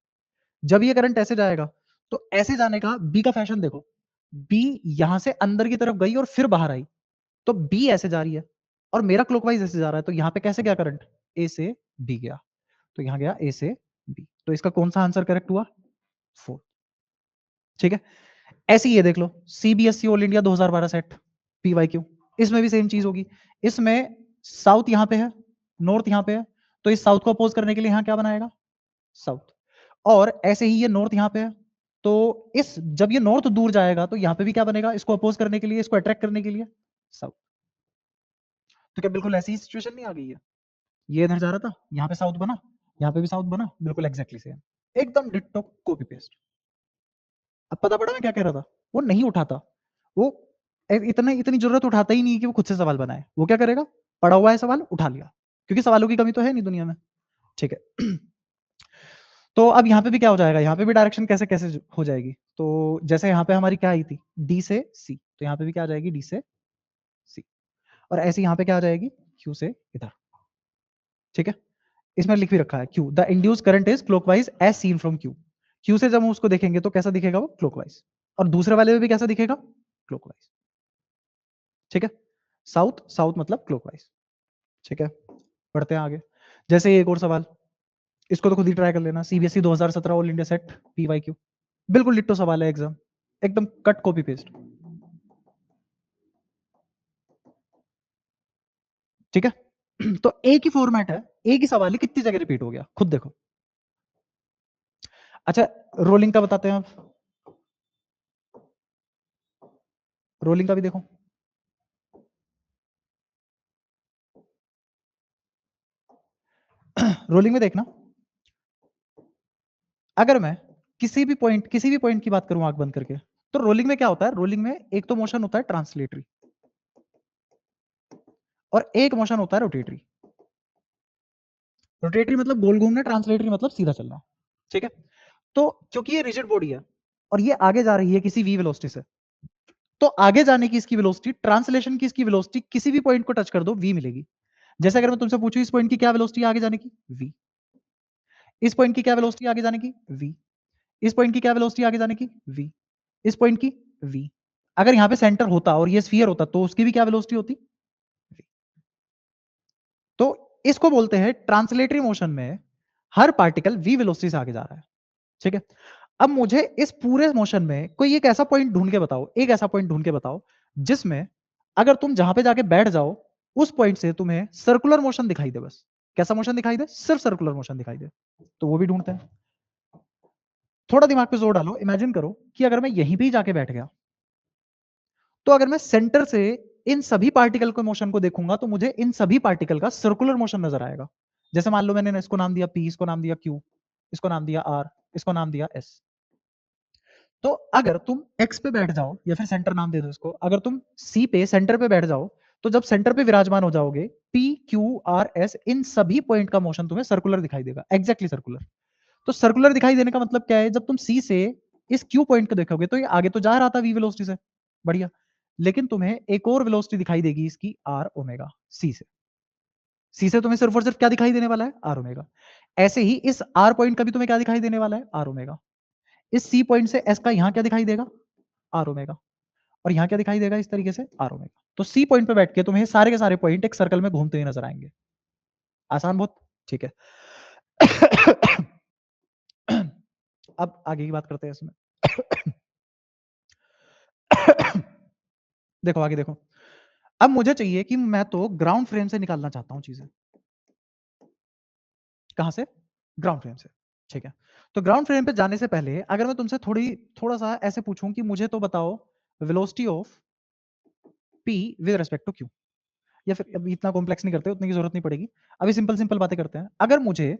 जब ये करंट ऐसे जाएगा, तो ऐसे जाने का बी का फैशन देखो, बी यहां से अंदर की तरफ गई और फिर बाहर आई, तो बी ऐसे जा रही है, और मेरा क्लॉकवाइज ऐसे जा रहा है। तो यहां पे कैसे गया करंट? ए से बी गया, तो यहां गया ए से बी। तो इसका कौन सा आंसर करेक्ट हुआ? 4। ठीक है। ऐसे ही ये देख लो, CBSE all India 2012 set, P Y Q. इसमें भी सेम चीज होगी, इसमें साउथ यहां पे है, नॉर्थ यहां पे है, तो इस साउथ को अपोज करने के लिए यहां क्या बनाएगा, साउथ। और ऐसे ही ये नॉर्थ यहां पे है, तो इस जब ये नॉर्थ दूर जाएगा तो यहां पे भी क्या बनेगा, इसको अपोज करने के लिए, इसको अट्रैक्ट करने के लिए साउथ। तो क्या बिल्कुल ऐसी ही सिचुएशन नहीं आ गई है, ये इधर जा रहा था, यहाँ पे साउथ बना, यहाँ पे भी साउथ बना, बिल्कुल एग्जैक्टली सेम, एकदम डिट्टो कॉपी पेस्ट। अब पता पड़ा मैं क्या कह रहा था, वो नहीं उठाता, वो इतना इतनी जरूरत उठाता ही नहीं कि वो खुद से सवाल बनाए, वो क्या करेगा, पड़ा हुआ है सवाल उठा लिया, क्योंकि सवालों की कमी तो है नहीं दुनिया में, ठीक है। तो अब यहाँ पे भी क्या हो जाएगा, यहाँ पे भी डायरेक्शन कैसे कैसे हो जाएगी, तो जैसे यहाँ पे हमारी क्या आई थी, डी से सी, तो यहाँ पे भी क्या आ जाएगी, डी से सी, और ऐसे यहाँ पे क्या आ जाएगी, क्यू से इधर, ठीक है। इसमें लिख भी रखा है Q, the induce current is clockwise as seen from Q. Q से जब हम उसको देखेंगे तो कैसा दिखेगा, वो क्लॉकवाइज, और दूसरे वाले में भी कैसा दिखेगा, क्लॉकवाइज, ठीक है। साउथ साउथ मतलब क्लॉकवाइज, ठीक है। बढ़ते हैं आगे, जैसे एक और सवाल, इसको तो खुद ही ट्राई कर लेना, CBSE 2017 all India set PYQ, बिल्कुल डिट्टो सवाल है एग्जाम, एकदम कट कॉपी पेस्ट, ठीक है। तो एक ही फॉर्मेट है, एक ही सवाल है, कितनी जगह रिपीट हो गया खुद देखो। अच्छा, रोलिंग का बताते हैं आप, रोलिंग का भी देखो, रोलिंग में देखना, अगर मैं किसी भी पॉइंट की बात करूं आंख बंद करके, तो रोलिंग में क्या होता है, रोलिंग में एक तो मोशन होता है ट्रांसलेटरी, और एक मोशन होता है रोटेटरी। रोटेटरी मतलब गोल घूमना, ट्रांसलेटरी मतलब सीधा चलना, ठीक है। तो क्योंकि ये रिजिड बॉडी है और ये आगे जा रही है किसी वी वेलोसिटी से, तो आगे जाने की इसकी वेलोसिटी, ट्रांसलेशन की इसकी वेलोसिटी, किसी भी पॉइंट को टच कर दो वी मिलेगी। जैसे अगर मैं तुमसे पूछूं इस पॉइंट की क्या वेलोसिटी आगे जाने की, वी, इस पॉइंट की क्या वेलोसिटी आगे जाने की, वी, इस पॉइंट की क्या वेलोसिटी आगे जाने की, वी, इस पॉइंट की, वी। अगर यहां पे सेंटर होता और ये स्फीयर होता तो उसकी भी क्या वेलोसिटी होती, v। तो इसको बोलते हैं ट्रांसलेटरी मोशन में हर पार्टिकल वी वेलोसिटी से आगे जा रहा है, ठीक है। अब मुझे इस पूरे मोशन में कोई एक ऐसा पॉइंट ढूंढ के बताओ, एक ऐसा पॉइंट ढूंढ के बताओ जिसमें अगर तुम जहां पे जाके बैठ जाओ उस पॉइंट से तुम्हें सर्कुलर मोशन दिखाई दे, बस कैसा मोशन दिखाई दे, सिर्फ सर्कुलर मोशन दिखाई दे, तो वो भी ढूंढते हैं। थोड़ा दिमाग पे जोर डालो, इमेजिन करो कि अगर मैं यहीं पे ही जाके बैठ गया, तो अगर मैं सेंटर से इन सभी पार्टिकल के मोशन को देखूंगा तो मुझे इन सभी पार्टिकल का सर्कुलर मोशन नजर आएगा। जैसे मान लो मैंने इसको नाम दिया पी, इसको नाम दिया क्यू, इसको नाम दिया आर, इसको नाम दिया एस। तो अगर तुम एक्स पे बैठ जाओ या फिर सेंटर नाम दे दो इसको, अगर तुम सी पे सेंटर पे बैठ जाओ, तो जब सेंटर पे विराजमान हो जाओगे, पी क्यू आर एस इन सभी पॉइंट का मोशन तुम्हें सर्कुलर दिखाई देगा, एग्जैक्टली सर्कुलर। तो सर्कुलर दिखाई देने का मतलब क्या है, जब तुम सी से इस क्यू पॉइंट को देखोगे तो ये आगे तो जा रहा था वी वेलोसिटी से, बढ़िया, लेकिन तुम्हें एक और वेलोसिटी दिखाई देगी इसकी, आर ओमेगा, सी से। सी से तुम्हें सिर्फ और सिर्फ क्या दिखाई देने वाला है, आर ओमेगा। ऐसे ही इस आर पॉइंट का भी तुम्हें क्या दिखाई देने वाला है, आर ओमेगा। इस सी पॉइंट से एस का यहां क्या दिखाई देगा, आर ओमेगा, और यहां क्या दिखाई देगा इस तरीके से, आर ओमेगा। तो सी पॉइंट पे बैठ के तुम्हें सारे के सारे पॉइंट एक सर्कल में घूमते हुए नजर आएंगे, आसान बहुत, ठीक है। अब आगे की बात करते हैं इसमें। देखो आगे देखो, अब मुझे चाहिए कि मैं तो ग्राउंड फ्रेम से निकालना चाहता हूं चीजें, कहां से, ग्राउंड फ्रेम से, ठीक है। तो ग्राउंड फ्रेम पे जाने से पहले अगर मैं तुमसे थोड़ा सा ऐसे पूछूं कि मुझे तो बताओ velocity of P with respect to Q, या फिर अभी इतना कॉम्प्लेक्स नहीं करते, उतनी की जरूरत नहीं पड़ेगी, अभी सिंपल सिंपल बातें करते हैं। अगर मुझे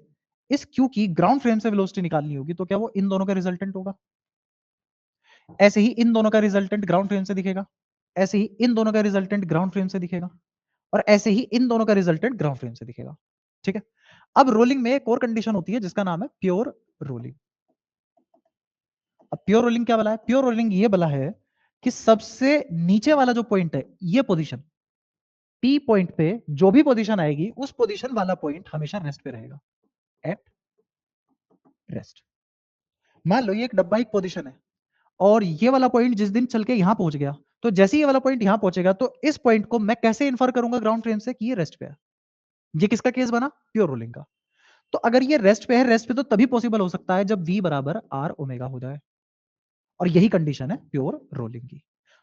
इस क्यू की ग्राउंड फ्रेम से वेलोसिटी निकालनी होगी तो क्या वो इन दोनों का रिजल्टेंट होगा, ऐसे ही इन दोनों का रिजल्टेंट ग्राउंड फ्रेम से दिखेगा, ऐसे ही इन दोनों का रिजल्टेंट ग्राउंड फ्रेम से दिखेगा, और ऐसे ही इन दोनों का रिजल्टेंट ग्राउंड फ्रेम से दिखेगा, ठीक है। अब रोलिंग में एक और कंडीशन होती है जिसका नाम है प्योर रोलिंग। अब प्योर रोलिंग क्या बोला है, प्योर रोलिंग ये बोला है कि सबसे नीचे वाला जो पॉइंट है, ये पोजीशन पी पॉइंट पे जो भी पोजीशन आएगी उस पोजीशन वाला पॉइंट हमेशा रेस्ट पे रहेगा, एट रेस्ट। मान लो ये एक डब्बा एक पोजीशन है और ये वाला पॉइंट जिस दिन चल के यहां पहुंच गया, तो जैसे ही ये वाला पॉइंट यहां पहुंचेगा तो इस पॉइंट को मैं कैसे इन्फर करूंगा ग्राउंड फ्रेम से कि ये रेस्ट पे है। ये किसका केस बना, प्योर रोलिंग का। तो अगर ये रेस्ट पे है, रेस्ट पे तो तभी पॉसिबल हो सकता है जब v बराबर आर ओमेगा हो जाए, और यही कंडीशन है प्योर रोलिंग की।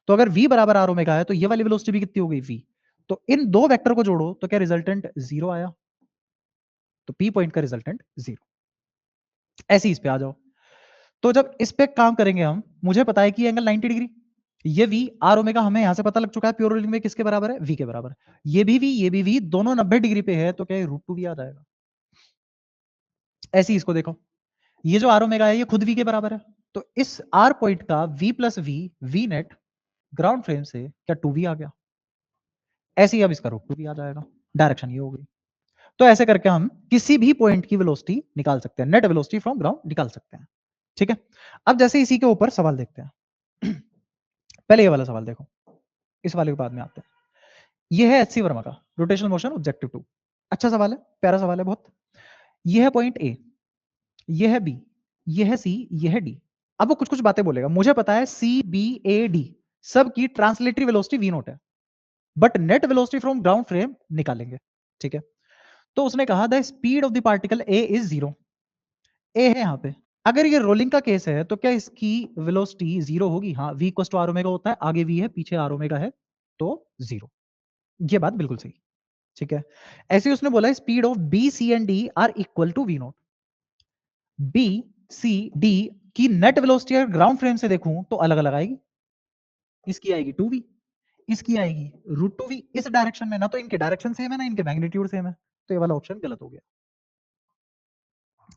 तो अगर v बराबर r ओमेगा है तो ये वाली वेलोसिटी भी कितनी हो गई v। तो इन दो वेक्टर को जोड़ो तो क्या रिजल्टेंट 0 आया। तो p पॉइंट का रिजल्टेंट 0। ऐसे ही इस पे आ जाओ। तो जब इस पे काम करेंगे हम, मुझे पता है कि एंगल 90 डिग्री, ये v r ओमेगा हमें यहां से पता लग चुका है प्योर रोलिंग में किसके बराबर है, v के बराबर। ये भी v ये भी v दोनों 90 डिग्री पे है, तो क्या √2v आ जाएगा। ऐसे ही इसको देखो, ये जो r ओमेगा है ये खुद v के बराबर है, तो इस r पॉइंट का v plus v net ground frame से क्या 2v आ गया। ऐसे ही अब इसका √2v आ जाएगा, डायरेक्शन ये हो गई। तो ऐसे करके हम किसी भी पॉइंट की वेलोसिटी निकाल सकते हैं, नेट वेलोसिटी फ्रॉम ग्राउंड निकाल सकते हैं। ठीक है, अब जैसे इसी के ऊपर सवाल देखते हैं। पहले ये वाला सवाल देखो, इस वाले के बाद में आते हैं। ये है एचसी वर्मा का रोटेशनल मोशन ऑब्जेक्टिव 2। अच्छा सवाल है, प्यारा सवाल है बहुत। ये है पॉइंट ए, ये है बी, ये है सी, ये है डी। अब वो कुछ कुछ बातें बोलेगा, मुझे पता है सी बी ए डी सब की ट्रांसलेटरी वेलोसिटी वी नोट है, but net velocity from ground frame निकालेंगे। ठीक है, तो उसने कहा the speed of the particle A is 0। ए है यहाँ पे, अगर ये रोलिंग का केस है तो क्या इसकी वेलोसिटी 0 होगी। हाँ, v equal to r omega होता है, आगे v है पीछे आर ओमेगा है, तो 0। ये बात बिल्कुल सही। ठीक है, ऐसे ही उसने बोला speed of B C and D are equal to V naught. B C D की नेट वेलोसिटी अगर ग्राउंड फ्रेम से देखूं तो अलग अलग आएगी। इसकी आएगी 2v, इसकी आएगी √2v। इस डायरेक्शन में ना तो इनके डायरेक्शन सेम है ना इनके मैग्नीट्यूड सेम है, तो ये वाला ऑप्शन गलत हो गया।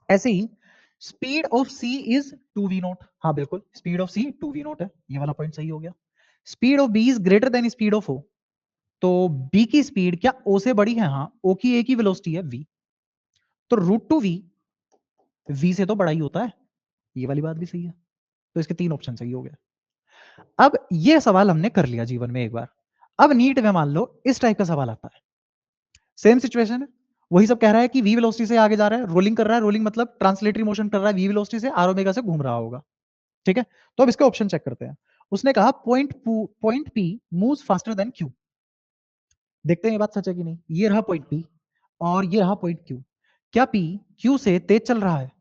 ऐसे ही speed of C is 2v not. हाँ बिल्कुल, speed of C 2v note है, ये वाला पॉइंट सही हो गया। Speed of B is greater than speed of O, तो बी की स्पीड क्या ओ से बड़ी है। हाँ, ओ की ए की वेलोसिटी है v, तो √2v v से तो बड़ा ही होता है, ये वाली बात भी सही है। तो इसके 3 ऑप्शन सही हो गए। अब ये सवाल हमने कर लिया जीवन में एक बार। अब नीट में मान लो इस टाइप का सवाल आता है, सेम सिचुएशन है, वही सब कह रहा है कि v वेलोसिटी से आगे जा रहा है, रोलिंग कर रहा है, रोलिंग मतलब ट्रांसलेटरी मोशन कर रहा है v वेलोसिटी से, आर ओमेगा से घूम रहा होगा। ठीक है, तो अब इसके ऑप्शन चेक करते हैं। उसने कहा point P moves faster than Q. देखते हैं ये बात सच है कि नहीं। ये रहा पॉइंट पी और ये रहा पॉइंट क्यू। क्या पी क्यू से तेज चल रहा है।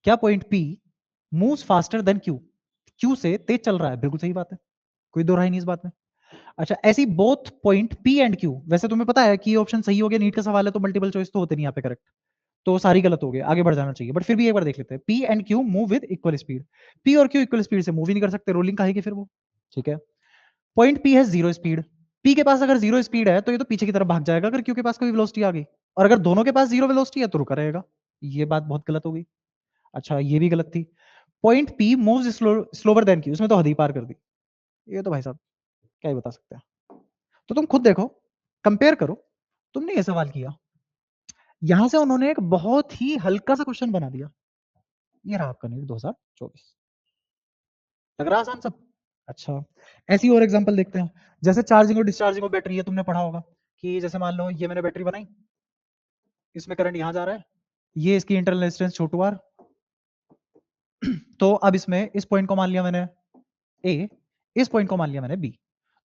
क्या point P moves faster than Q, Q से तेज चल रहा है, बिल्कुल सही बात है, कोई दो राय नहीं इस बात में। अच्छा, ऐसी both point P and Q, वैसे तुम्हें पता है कि ये ऑप्शन सही हो गया, नीट का सवाल है तो मल्टीपल चॉइस तो होते नहीं यहाँ पे करेक्ट, तो सारी गलत हो गए, आगे बढ़ जाना चाहिए, बट फिर भी एक बार देख लेते हैं। P and Q move with equal speed, P और क्यू इक्वल स्पीड से मूव ही नहीं कर सकते, रोलिंग कहेगी फिर वो। ठीक है, पॉइंट पी है 0 स्पीड, पी के पास अगर 0 स्पीड है तो ये तो पीछे की तरफ भाग जाएगा अगर क्यू के पास कोई वेलोसिटी आ गई, और अगर दोनों के पास 0 वेलोसिटी है तो रुका रहेगा। ये बात बहुत गलत हो गई। अच्छा, ये भी गलत थी। Point P moves slower than Q, उसमें तो हद ही पार कर दी। ये तो भाई साहब क्या ही बता सकते हैं। तो तुम खुद देखो, कंपेयर करो। तुमने ये सवाल किया, यहां से उन्होंने एक बहुत ही हल्का सा क्वेश्चन बना दिया। ये रहा आपका नीट 2024। लग रहा आसान सब। अच्छा, ऐसी और एग्जांपल देखते हैं। जैसे चार्जिंग और डिस्चार्जिंग ऑफ बैटरी, ये तुमने पढ़ा होगा कि जैसे मान लो ये मैंने बैटरी बनाई, इसमें करंट यहां जा रहा है, ये इसकी इंटरनल रेजिस्टेंस छोटू आर। तो अब इसमें इस पॉइंट को मान लिया मैंने ए, इस पॉइंट को मान लिया मैंने बी।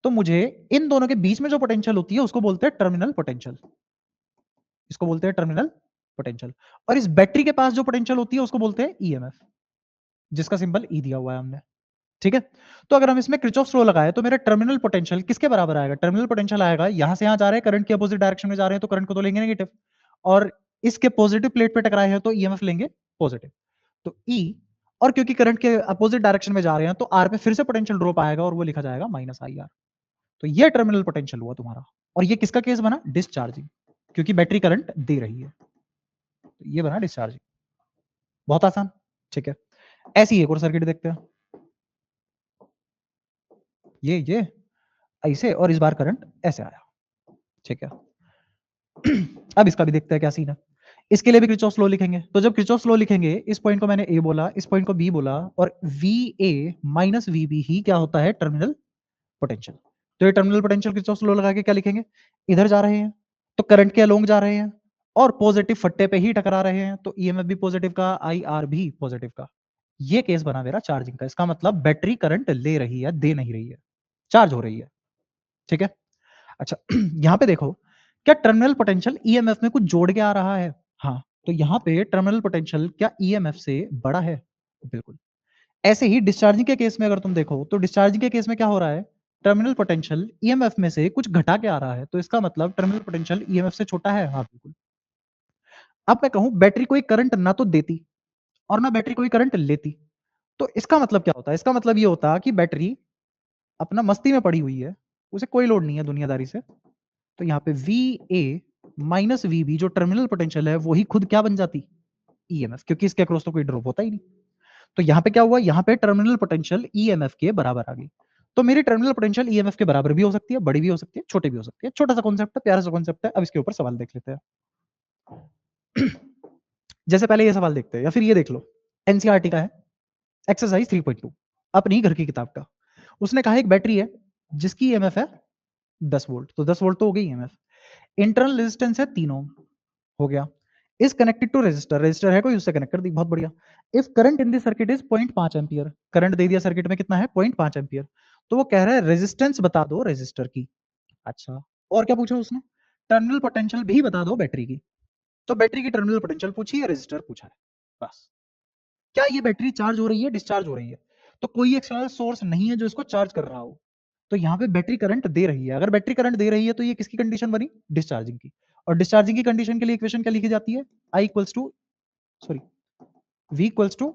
तो मुझे इन दोनों के बीच में जो पोटेंशियल होती है उसको बोलते हैं टर्मिनल पोटेंशियल, इसको बोलते हैं टर्मिनल पोटेंशियल। और इस बैटरी के पास जो पोटेंशियल होती है उसको बोलते हैं ईएमएफ, जिसका सिंबल ई दिया हुआ है हमने। ठीक है, तो अगर हम इसमें क्रिचॉफ्स लॉ लगाए तो मेरा टर्मिनल पोटेंशियल किसके बराबर आएगा। टर्मिनल पोटेंशियल आएगा, यहां से यहां जा रहे हैं, करंट के अपोजिट डायरेक्शन में जा रहे हैं तो करंट को तो लेंगे नेगेटिव, और इसके पॉजिटिव प्लेट पे टकराए हैं तो ईएमएफ लेंगे पॉजिटिव। तो ई, और क्योंकि करंट के अपोजिट डायरेक्शन में जा रहे हैं तो आर पे फिर से पोटेंशियल ड्रॉप आएगा और वो लिखा जाएगा -IR। तो ये टर्मिनल पोटेंशियल हुआ तुम्हारा। और ये किसका केस बना, डिस्चार्जिंग, क्योंकि बैटरी करंट दे रही है, तो ये बना डिस्चार्जिंग। बहुत आसान। ठीक है, ऐसी एक और सर्किट देखते हैं। ये ऐसे, और इस बार करंट ऐसे आया। ठीक है, अब इसका भी देखते हैं क्या सीन है। इसके लिए भी किरचॉफ लॉ लिखेंगे, तो जब किरचॉफ लॉ लिखेंगे, इस पॉइंट को मैंने ए बोला, इस पॉइंट को बी बोला, और VA माइनस VB ही क्या होता है, टर्मिनल पोटेंशियल। तो ये टर्मिनल पोटेंशियल किरचॉफ लॉ लगा के क्या लिखेंगे, इधर जा रहे हैं तो करंट के अलोंग जा रहे हैं, और पॉजिटिव फट्टे पे ही टकरा रहे हैं, तो ईएमएफ भी पॉजिटिव का, IR भी पॉजिटिव का। ये केस बना मेरा चार्जिंग का, इसका मतलब बैटरी करंट ले रही है, दे नहीं रही है, चार्ज हो रही है। ठीक है, अच्छा यहां पे देखो, क्या टर्मिनल पोटेंशियल ईएमएफ में कुछ जोड़ के आ रहा है। हाँ, तो यहां पे टर्मिनल पोटेंशियल क्या ईएमएफ से बड़ा है, बिल्कुल। ऐसे ही डिस्चार्जिंग के केस में अगर तुम देखो तो डिस्चार्जिंग के केस में क्या हो रहा है, टर्मिनल पोटेंशियल ईएमएफ में से कुछ घटा के आ रहा है, तो इसका मतलब टर्मिनल पोटेंशियल ईएमएफ से छोटा है। हाँ बिल्कुल। अब मैं कहूं बैटरी कोई करंट ना तो देती और ना बैटरी कोई करंट लेती, तो इसका मतलब क्या होता है? इसका मतलब ये होता कि बैटरी अपना मस्ती में पड़ी हुई है, उसे कोई लोड नहीं है दुनियादारी से। तो यहाँ पे V A minus V B जो टर्मिनल पोटेंशियल है वही खुद क्या बन जाती? ईएमएफ, क्योंकि इसके अक्रॉस तो कोई ड्रॉप होता ही नहीं। तो यहाँ पे क्या हुआ? यहाँ पे टर्मिनल पोटेंशियल ईएमएफ के बराबर आ गई। तो मेरी टर्मिनल पोटेंशियल ईएमएफ के बराबर भी हो सकती है, बड़ी भी हो सकती है, छोटी भी हो सकती है। छोटा सा कॉन्सेप्ट है, प्यारा सा कॉन्सेप्ट है। अब इसके ऊपर सवाल देख लेते हैं। जैसे पहले ये सवाल देखते हैं, या फिर ये देख लो, एनसीईआरटी का है, एक्सरसाइज 3.2, अपनी घर की किताब का। उसने कहा एक बैटरी है जिसकी ईएमएफ है 10 वोल्ट, तो 10 वोल्ट तो हो गई ईएमएफ। इंटरनल रेजिस्टेंस है 3 ओम, हो गया। Is connected to resistor, resistor है कोई, उससे कनेक्ट कर दी, बहुत बढ़िया। If current in this circuit is 0.5 ampere, current दे दिया सर्किट में कितना है? 0.5 एम्पियर। तो वो कह रहा है रेजिस्टेंस बता दो रेजिस्टर की। अच्छा, और क्या पूछा उसने? टर्मिनल पोटेंशियल भी बता दो बैटरी की। तो बैटरी की टर्मिनल पोटेंशियल पूछी है, रेजिस्टर पूछा है, बस। क्या ये बैटरी चार्ज हो रही है, डिस्चार्ज हो रही है? तो कोई एक्सटर्नल सोर्स नहीं है जो इसको चार्ज कर रहा हो। तो यहाँ पे बैटरी करंट दे रही है। अगर बैटरी करंट दे रही है तो ये किसकी कंडीशन बनी? डिस्चार्जिंग की। और डिस्चार्जिंग की कंडीशन के लिए इक्वेशन क्या लिखी जाती है? I equals to, sorry, V equals to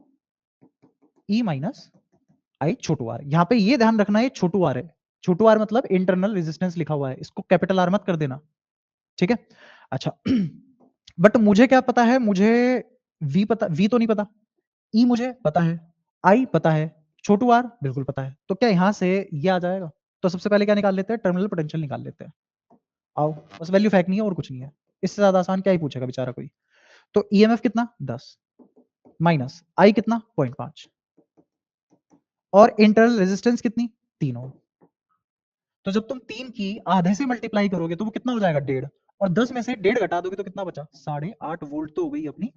E minus I छोटू आर। यहाँ पे ये ध्यान रखना है छोटू आर है। छोटू आर मतलब इंटरनल रेजिस्टेंस लिखा हुआ है, इसको कैपिटल आर मत कर देना, ठीक है? अच्छा। बट मुझे क्या पता है? मुझे V पता, V तो नहीं पता, E मुझे पता है, I पता है, छोटू आर बिल्कुल पता है। तो क्या यहाँ से ये आ जाएगा? तो सबसे पहले क्या निकाल लेते हैं? टर्मिनल पोटेंशियल निकाल लेते हैं। आओ, बस वैल्यू फेंकनी है और कुछ नहीं है। इससे ज्यादा आसान क्या ही पूछेगा बेचारा कोई। तो ईएमएफ कितना? 10 माइनस आई कितना? 0.5 और इंटरनल रेजिस्टेंस कितनी? 3 ओम। तो जब तुम 3 की आधे से मल्टीप्लाई करोगे तो वो कितना हो जाएगा? 1.5। और 10 में से 1.5 घटा दोगे तो कितना बचा? 8.5 वोल्ट तो हो गई अपनी,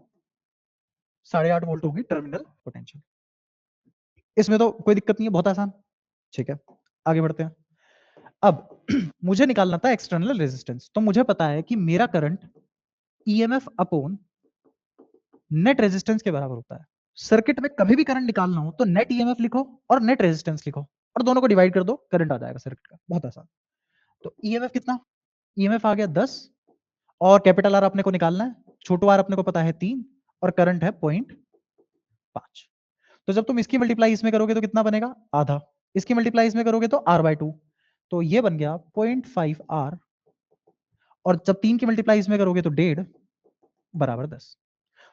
8.5 वोल्ट होगी टर्मिनल पोटेंशियल। इसमें तो कोई दिक्कत नहीं है, बहुत आसान, ठीक है? आगे बढ़ते हैं। अब मुझे निकालना था एक्सटर्नल रेजिस्टेंस, तो मुझे पता है कि मेरा current EMF upon net resistance के बराबर होता है। सर्किट में कभी भी करंट निकालना हो तो नेट ईएमएफ लिखो और नेट रेजिस्टेंस लिखो और दोनों को डिवाइड कर दो, करंट आ जाएगा सर्किट का, बहुत आसान। तो ईएमएफ कितना? ईएमएफ आ गया 10 और कैपिटल आर अपने को निकालना है, छोटू आर अपने को पता है 3 और करंट है 0.5। तो जब तुम इसकी मल्टीप्लाई इसमें करोगे तो कितना बनेगा? आधा। इसकी मल्टीप्लाई इसमें करोगे तो r/2, तो ये बन गया 0.5 r। और जब 3 की मल्टीप्लाई इसमें करोगे तो 1.5 बराबर 10।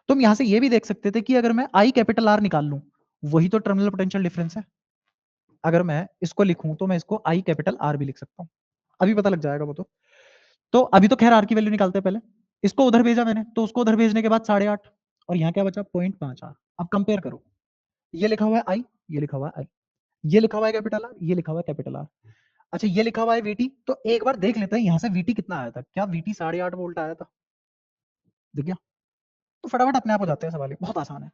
तुम यहां से ये भी देख सकते थे कि अगर मैं आई कैपिटल आर निकाल लूं, वही तो टर्मिनल पोटेंशियल डिफरेंस है। अगर मैं इसको लिखूं तो मैं इसको आई कैपिटल आर भी लिख सकता हूं, अभी पता लग जाएगा वो तो अभी तो खैर आर की वैल्यू निकालते हैं पहले। इसको उधर भेजा मैंने, तो उसको उधर भेजने के बाद 8.5 और यहाँ क्या बचा? 0.5 आर। अब कंपेयर करो, ये लिखा हुआ है आई, ये लिखा हुआ है आई, ये लिखा हुआ है कैपिटल आर, ये लिखा हुआ है कैपिटल आर। अच्छा, ये लिखा हुआ है वीटी, तो एक बार देख लेते हैं यहाँ से वीटी कितना आया था। क्या वीटी 8.5 वोल्ट आया था? दिख गया? तो फटाफट अपने आप हो जाते हैं सवाल, बहुत आसान है।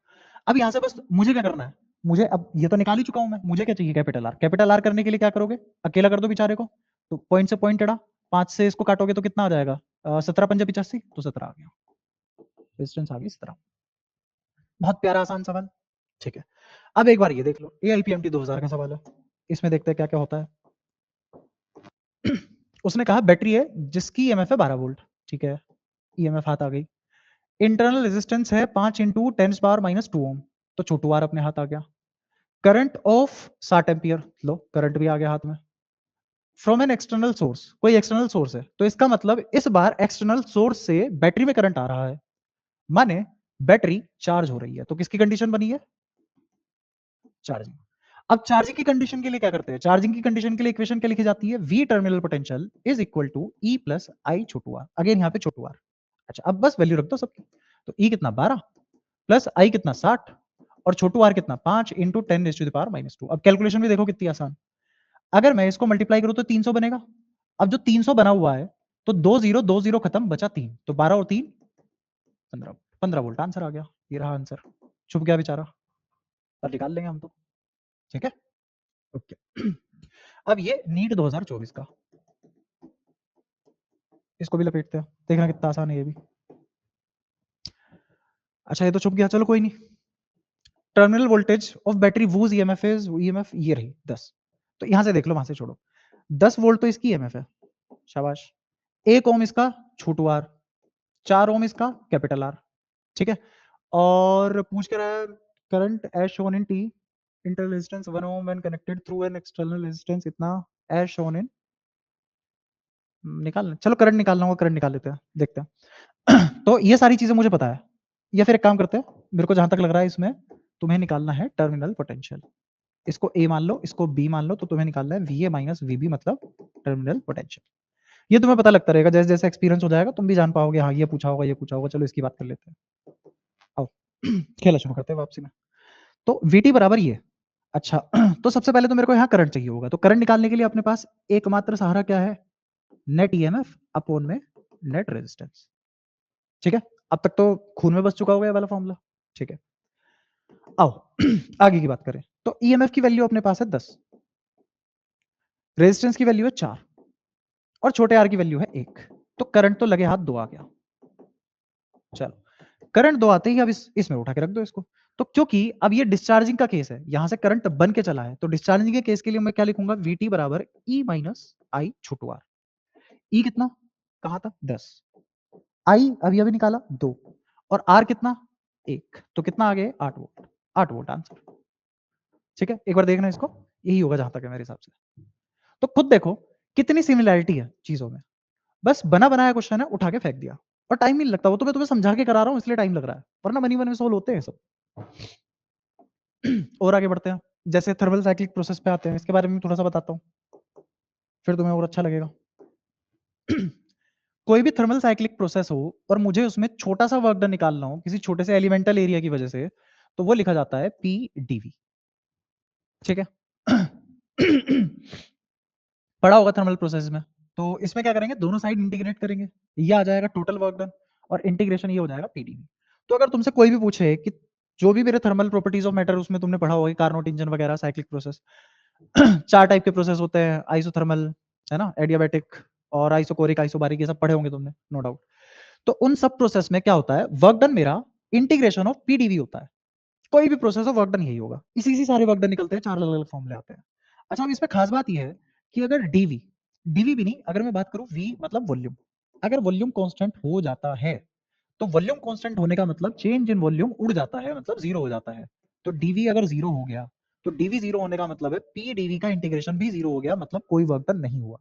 अब यहाँ से बस मुझे क्या करना है? मुझे अब ये तो निकाल ही चुका हूं मैं, मुझे क्या चाहिए? Capital R. कैपिटल आर करने के लिए क्या करोगे? अकेला कर दो बेचारे को, तो पॉइंट से पॉइंट टेढ़ा, 5 से इसको काटोगे तो कितना आ जाएगा? 17 पंजा 85, तो 17 आ गया, रेजिस्टेंस आ गई 17। बहुत प्यारा आसान सवाल, ठीक है? अब एक बार ये देख लो, AIPMT 2000 का सवाल है, इसमें देखते हैं क्या क्या होता है। उसने कहा बैटरी है जिसकी ईएमएफ है 12 वोल्ट, ठीक है? ईएमएफ हाथ आ गई। इंटरनल रेजिस्टेंस है 5 इंटू 10⁻⁻2 ओम, तो छोटू आर अपने हाथ आ गया। Current of 60 ampere, low current भी आ गया हाथ में। फ्रॉम एन एक्सटर्नल सोर्स, कोई एक्सटर्नल सोर्स है, तो इसका मतलब इस बार एक्सटर्नल सोर्स से बैटरी में करंट आ रहा है, माने बैटरी चार्ज हो रही है। तो किसकी कंडीशन बनी है? चार्जिंग। अब चार्जिंग की कंडीशन के लिए क्या करते हैं? चार्जिंग की कंडीशन के लिए इक्वेशन क्या लिखी जाती है? V terminal potential is equal to E plus I छोटू आर। अगेन यहाँ पे छोटू आर। अच्छा, अब बस वैल्यू रख दो सबकी। तो E कितना? 12 प्लस आई कितना? 60 और छोटू आर कितना? 5 इंटू 10⁻⁻²। अब कैलकुलेशन भी देखो कितनी आसान। अगर मैं इसको मल्टीप्लाई करूं तो 300 बनेगा। अब जो 300 बना हुआ है, तो 2 0 खत्म, बचा 3, तो 12 और 3 15, 15 वोल्ट आंसर आ गया। ये रहा आंसर, छुप गया बेचारा, पर निकाल लेंगे हम तो, ठीक है? ओके। अब ये नीट 2024 का, इसको भी लपेटते हैं, देखना कितना आसान है ये भी। अच्छा, ये तो छुप गया, चलो कोई नहीं। Terminal voltage of battery whose EMF is, EMF ये रही 10। तो यहां से देख लो, वहां से छोड़ो। 10 वोल्ट तो इसकी ईएमएफ है, शाबाश। 1 ओम इसका छोटू आर, 4 ओम इसका कैपिटल आर, ठीक है। और पूछ के रहा है current as shown in T, internal resistance 1 ohm when connected through an external resistance इतना एज शोन इन, निकालना, चलो करंट निकालना होगा, करंट निकाल लेते हैं, देखते हैं। तो ये सारी चीजें मुझे पता है, या फिर एक काम करते हैं, मेरे को जहां तक लग रहा है इसमें तुम्हें निकालना है टर्मिनल पोटेंशियल। इसको ए मान लो, इसको बी मान लो, तो तुम्हें निकालना है वीए माइनस वीबी मतलब टर्मिनल पोटेंशियल। ये तुम्हें पता लगता रहेगा, जैसे जैसे एक्सपीरियंस हो जाएगा तुम भी जान पाओगे, हाँ ये पूछा होगा, ये पूछा होगा। चलो इसकी बात कर लेते हैं, आओ खेला शुरू करते हैं वापसी में। तो वीटी बराबर ये, अच्छा तो सबसे पहले तो मेरे को यहाँ करंट चाहिए होगा, तो करंट निकालने के लिए अपने पास एकमात्र सहारा क्या है, नेट ईएमएफ अपॉन में नेट रेजिस्टेंस, ठीक है। अब तक तो खून में बस चुका होगा ये वाला फॉर्मूला, ठीक है। आओ आगे की बात करें, तो ईएमएफ की वैल्यू अपने पास है 10, रेजिस्टेंस की वैल्यू है 4 और छोटे आर की वैल्यू है 1, तो करंट तो लगे हाथ 2 आ गया। चलो करंट 2 आते ही अब इसमें उठा के रख दो इसको। तो क्योंकि अब ये डिस्चार्जिंग का केस है, यहां से करंट बन के चला है, तो डिस्चार्जिंग के केस के लिए मैं क्या लिखूंगा, वीटी बराबर ई माइनस आई छोटू आर। ई कितना कहा था 10, आई अभी अभी निकाला 2, और आर कितना 1, तो कितना आ गया 8 वोल्ट, 8 वोल्ट आंसर, ठीक है। एक बार देखना इसको, यही होगा जहां तक है मेरे हिसाब से। तो खुद देखो कितनी सिमिलैरिटी है चीजों में, बस बना बनाया क्वेश्चन है, उठा के फेंक दिया, और टाइम नहीं लगता। वो तो मैं तुम्हें समझा के करा रहा हूँ इसलिए टाइम लग रहा है, वरना मनी मन में सोल्व होते हैं सब। और आगे बढ़ते हैं, जैसे थर्मल साइक्लिक प्रोसेस पे आते हैं, इसके बारे में थोड़ा सा बताता हूँ, फिर तुम्हें और अच्छा लगेगा। कोई भी थर्मल साइक्लिक प्रोसेस हो और मुझे उसमें छोटा सा वर्क डन निकालना हो किसी छोटे से एलिमेंटल एरिया की वजह से, तो वो लिखा जाता है पी डीवी, ठीक है। पढ़ा होगा थर्मल प्रोसेस में, तो इसमें क्या करेंगे, दोनों साइड इंटीग्रेट करेंगे, ये आ जाएगा टोटल वर्क डन, और इंटीग्रेशन ये हो जाएगा पीडीवी। तो अगर तुमसे कोई भी पूछे कि जो भी मेरे थर्मल प्रॉपर्टीज ऑफ मैटर, उसमें तुमने पढ़ा होगा कार्नोट इंजन वगैरह साइक्लिक प्रोसेस, 4 टाइप के प्रोसेस होते हैं, आइसोथर्मल है ना, एडियाबैटिक और आइसोकोरिक आइसोबारिक, ये सब पढ़े होंगे तुमने नो डाउट। तो उन सब प्रोसेस में क्या होता है, वर्क डन मेरा इंटीग्रेशन ऑफ पीडीवी होता है। कोई भी प्रोसेस हो वर्क डन यही होगा, इसी से सारे वर्क डन निकलते हैं, 4 अलग अलग फॉर्मूले आते हैं। अच्छा अब इसमें खास बात यह है कि अगर डीवी, डीवी भी नहीं, अगर मैं बात करूं वी मतलब वॉल्यूम, अगर वॉल्यूम कांस्टेंट हो जाता है, तो वॉल्यूम कांस्टेंट होने का मतलब चेंज इन वॉल्यूम उड़ जाता है, मतलब जीरो हो जाता है। तो डीवी अगर जीरो हो गया, तो डीवी जीरो होने का मतलब है पी डीवी का इंटीग्रेशन भी जीरो हो गया, मतलब कोई वर्क डन नहीं हुआ।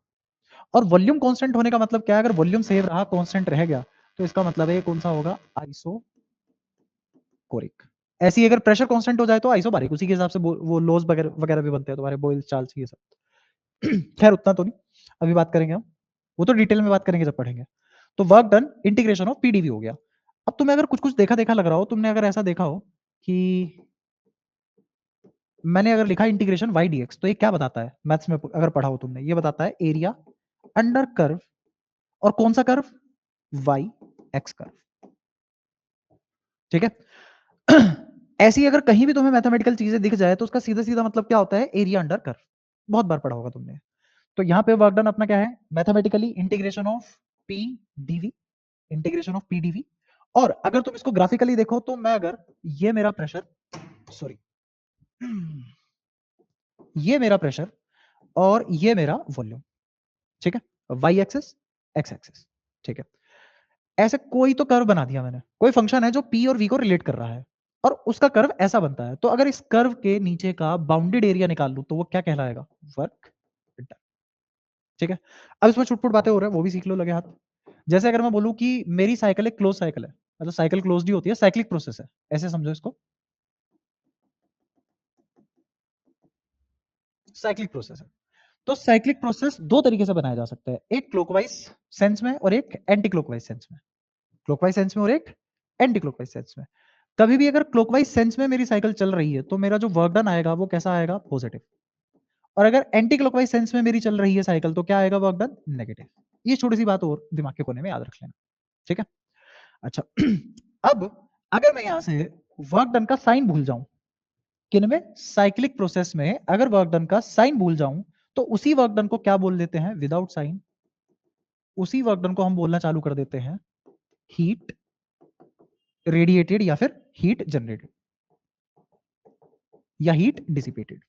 और वॉल्यूम कांस्टेंट होने का मतलब क्या है, अगर वॉल्यूम सेम रहा कांस्टेंट रह गया, तो इसका मतलब है कौन सा होगा, आइसोकोरिक। ऐसी अगर प्रेशर कांस्टेंट हो जाए तो आइसोबारिक, उसी के हिसाब से वो लॉज वगैरह वगैरह भी बनते हैं तुम्हारे, बॉयल चार्ल्स ये सब। खैर उतना तो नहीं, अभी बात करेंगे हम, वो तो डिटेल में बात करेंगे जब पढ़ेंगे। तो work done integration of PDV हो गया। अब तुम्हें अगर कुछ कुछ देखा देखा लग रहा हो, तुमने अगर ऐसा देखा हो कि मैंने अगर लिखा इंटीग्रेशन वाई डी एक्स, तो ये क्या बताता है, मैथ्स में अगर पढ़ा हो तुमने, ये बताता है एरिया अंडर कर्व, और कौन सा कर्व, वाई एक्स कर्व, ठीक है। ऐसी अगर कहीं भी तुम्हें मैथमेटिकल चीजें दिख जाए, तो उसका सीधा सीधा मतलब क्या होता है, एरिया अंडर कर्व, बहुत बार पढ़ा होगा तुमने। तो यहाँ पे वर्क डन अपना क्या है, mathematically integration of P dV, integration of P dV. और अगर तुम इसको ग्राफिकली देखो, तो मैं अगर ये मेरा प्रेशर, सॉरी ये मेरा प्रेशर और ये मेरा वॉल्यूम, ठीक है, वाई एक्सिस एक्स एक्सिस, ठीक है। ऐसे कोई तो कर्व बना दिया मैंने, कोई फंक्शन है जो पी और वी को रिलेट कर रहा है, और उसका कर्व ऐसा बनता है, तो अगर इस कर्व के नीचे का बाउंडेड एरिया निकाल लूं, तो वो क्या कहलाएगा, वर्क डन, ठीक है। अब इसमें छुटपुट बातें हो रहा है, वो भी सीख लो लगे हाथ। जैसे अगर मैं बोलूं कि मेरी साइकिल एक क्लोज साइकिल है, मतलब साइकिल क्लोज ही होती है, साइक्लिक प्रोसेस है, ऐसे समझो इसको, साइक्लिक प्रोसेस है। तो साइक्लिक प्रोसेस दो तरीके से बनाया जा सकता है, एक क्लॉकवाइज सेंस में और एक एंटी क्लॉकवाइज सेंस में, क्लॉकवाइज सेंस में और एक एंटी क्लॉकवाइज सेंस में। कभी भी अगर क्लॉकवाइज सेंस में मेरी साइकिल चल रही है, तो मेरा जो वर्क डन आएगा वो कैसा आएगा, पॉजिटिव। और अगर एंटी क्लॉकवाइज सेंस में मेरी चल रही है साइकिल, तो क्या आएगा वर्क डन, नेगेटिव। ये छोटी सी बात और दिमाग के कोने में याद रख लेना, ठीक है। अच्छा अब अगर मैं यहां से वर्क डन का साइन भूल जाऊं, किन में, साइक्लिक प्रोसेस में अगर वर्क डन का साइन भूल जाऊं, तो उसी वर्क डन को क्या बोल देते हैं, विदाउट साइन, उसी वर्क डन को हम बोलना चालू कर देते हैं हीट रेडिएटेड, या फिर हीट जनरेटेड, या हीट डिसिपेटेड।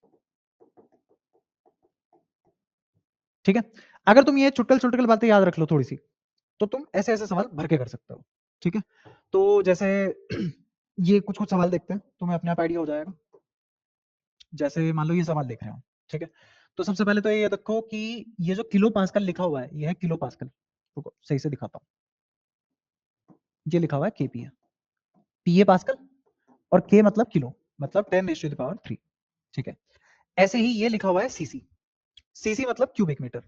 ठीक है। अगर तुम ये चुटकुल चुटकुल बातें याद रख लो थोड़ी सी, तो तुम ऐसे ऐसे सवाल भर के कर सकते हो। ठीक है, तो जैसे ये कुछ कुछ सवाल देखते हैं, तुम्हें अपने आप आइडिया हो जाएगा। जैसे मान लो ये सवाल देख रहे हो, ठीक है, तो सबसे पहले तो ये देखो कि ये जो किलो पास्कल लिखा हुआ है, ये है किलो पास्कल। रुको सही से दिखाता हूँ, ये लिखा हुआ है केपीए, पीए पास्कल, और के मतलब किलो, मतलब 10⁻3। ठीक है, ऐसे ही ये लिखा हुआ है सीसी, सीसी मतलब क्यूबिक मीटर,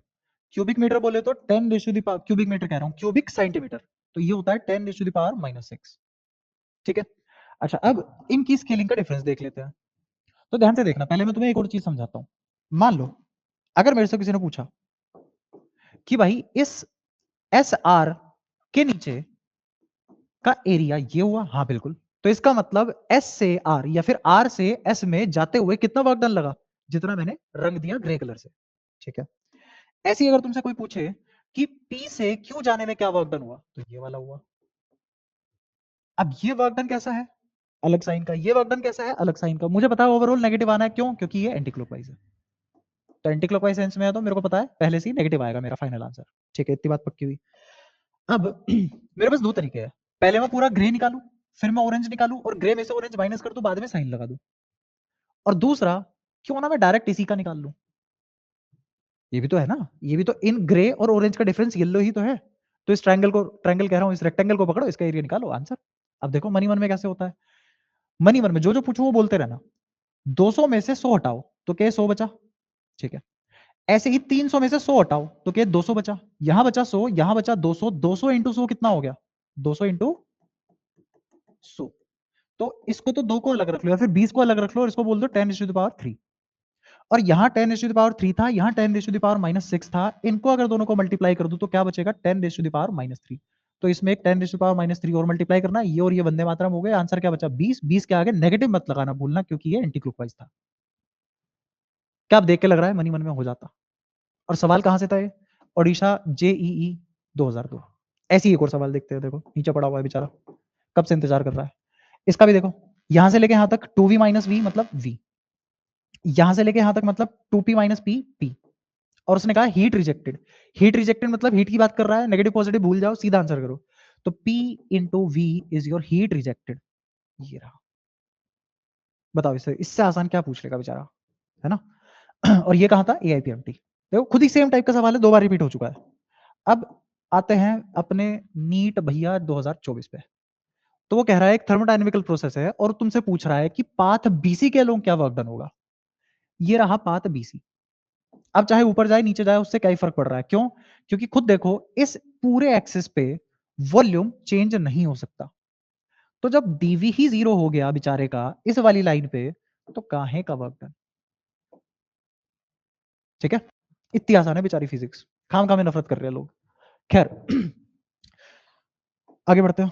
क्यूबिक मीटर बोले तो 10⁻, क्यूबिक मीटर कह रहा हूँ, क्यूबिक सेंटीमीटर, तो ये होता है 10⁻⁻6। ठीक है, अच्छा अब इनकी स्केलिंग का डिफरेंस देख लेते हैं। तो ध्यान से देखना, पहले मैं तुम्हें एक और चीज समझाता हूँ। मान लो अगर मेरे से किसी ने पूछा कि भाई इस एस आर के नीचे का एरिया ये हुआ, हाँ बिल्कुल, तो इसका मतलब एस से आर या फिर आर से एस में जाते हुए कितना वर्क डन लगा, जितना मैंने रंग दिया ग्रे कलर से। ठीक है, ऐसे ही अगर तुमसे कोई पूछे कि पी से क्यू जाने में क्या वर्क डन हुआ, तो ये वाला हुआ। अब ये वर्क डन कैसा है, अलग साइन का, ये वर्क डन कैसा है, अलग साइन का। मुझे पता है ओवरऑल नेगेटिव आना है, क्यों, क्योंकि ये एंटी क्लॉकवाइज है, तो एंटी क्लॉकवाइज सेंस में है, तो मेरे को पता है पहले से ही नेगेटिव आएगा मेरा फाइनल आंसर। ठीक है, इतनी बात पक्की हुई। अब मेरे पास दो तरीके हैं, पहले मैं पूरा ग्रे निकालू, फिर मैं ऑरेंज निकालू और ग्रे में से ऑरेंज माइनस कर दूं, बाद में साइन लगा दूं। और दूसरा, क्यों ना मैं डायरेक्ट इसी का निकाल लूं, ये भी तो है ना, ये भी तो इन ग्रे और ऑरेंज का डिफरेंस येलो ही तो है। तो इस ट्रायंगल को, ट्रायंगल कह रहा हूं, इस रेक्टेंगल को पकड़ो, इसका एरिया निकालो, आंसर। अब देखो मनी वन में कैसे होता है, मनी वन में जो जो पूछूं वो बोलते रहना। 200 में से 100 हटाओ तो क्या 100 बचा। ठीक है, ऐसे ही 300 में से 100 हटाओ तो क्या 200 बचा, यहां बचा 100, यहां बचा 200, 200 इंटू 100 कितना हो गया, 200 इंटू 100। तो इसको तो दो को अलग रख लो या फिर 20 को अलग रख लो और इसको बोल दो 10⁻3। और यहाँ 10⁻3 था, यहाँ 10⁻⁻6 था, इनको अगर दोनों को मल्टीप्लाई कर दूं तो क्या बचेगा, 10⁻3। तो इसमें एक 10⁻³ और मल्टीप्लाई करना, ये और ये वंदे मातरम हो गए, आंसर क्या बचा 20। 20 के आगे नेगेटिव मत लगाना भूलना, क्योंकि ये एंटी क्लॉकवाइज था। क्या आप देख के लग रहा है मनी मन में हो जाता। और सवाल कहां से था ये, ओडिशा जेईई 2002। ऐसी एक और सवाल देखते हैं, देखो नीचे पड़ा हुआ है बेचारा, कब से इंतजार कर रहा है। इसका भी देखो, यहां से लेके यहां तक 2v माइनस वी मतलब v, यहां से लेके यहां तक मतलब 2p माइनस पी पी, और उसने कहा हीट रिजेक्टेड। हीट रिजेक्टेड मतलब हीट की बात कर रहा है, नेगेटिव पॉजिटिव भूल जाओ, सीधा आंसर करो। तो P into V is your heat rejected, ये रहा। बताओ इससे इससे आसान क्या पूछ लेगा बेचारा, है ना। और ये कहा था AIPMT। देखो खुद ही सेम टाइप का सवाल है, दो बार रिपीट हो चुका है। अब आते हैं अपने नीट भैया 2024 पे। तो वो कह रहा है एक थर्मोडायनेमिकल प्रोसेस है और तुमसे पूछ रहा है कि पाथ BC के अलोंग क्या वर्क डन होगा। ये रहा पाथ BC। अब चाहे ऊपर जाए नीचे जाए उससे क्या ही फर्क पड़ रहा है, क्यों, क्योंकि खुद देखो इस पूरे एक्सिस पे वॉल्यूम चेंज नहीं हो सकता। तो जब डीवी ही 0 हो गया बेचारे का इस वाली लाइन पे, तो काहे का वर्क डन। ठीक है, इतनी आसान है बेचारी फिजिक्स, खाम में नफरत कर रहे हैं लोग। खैर आगे बढ़ते हैं।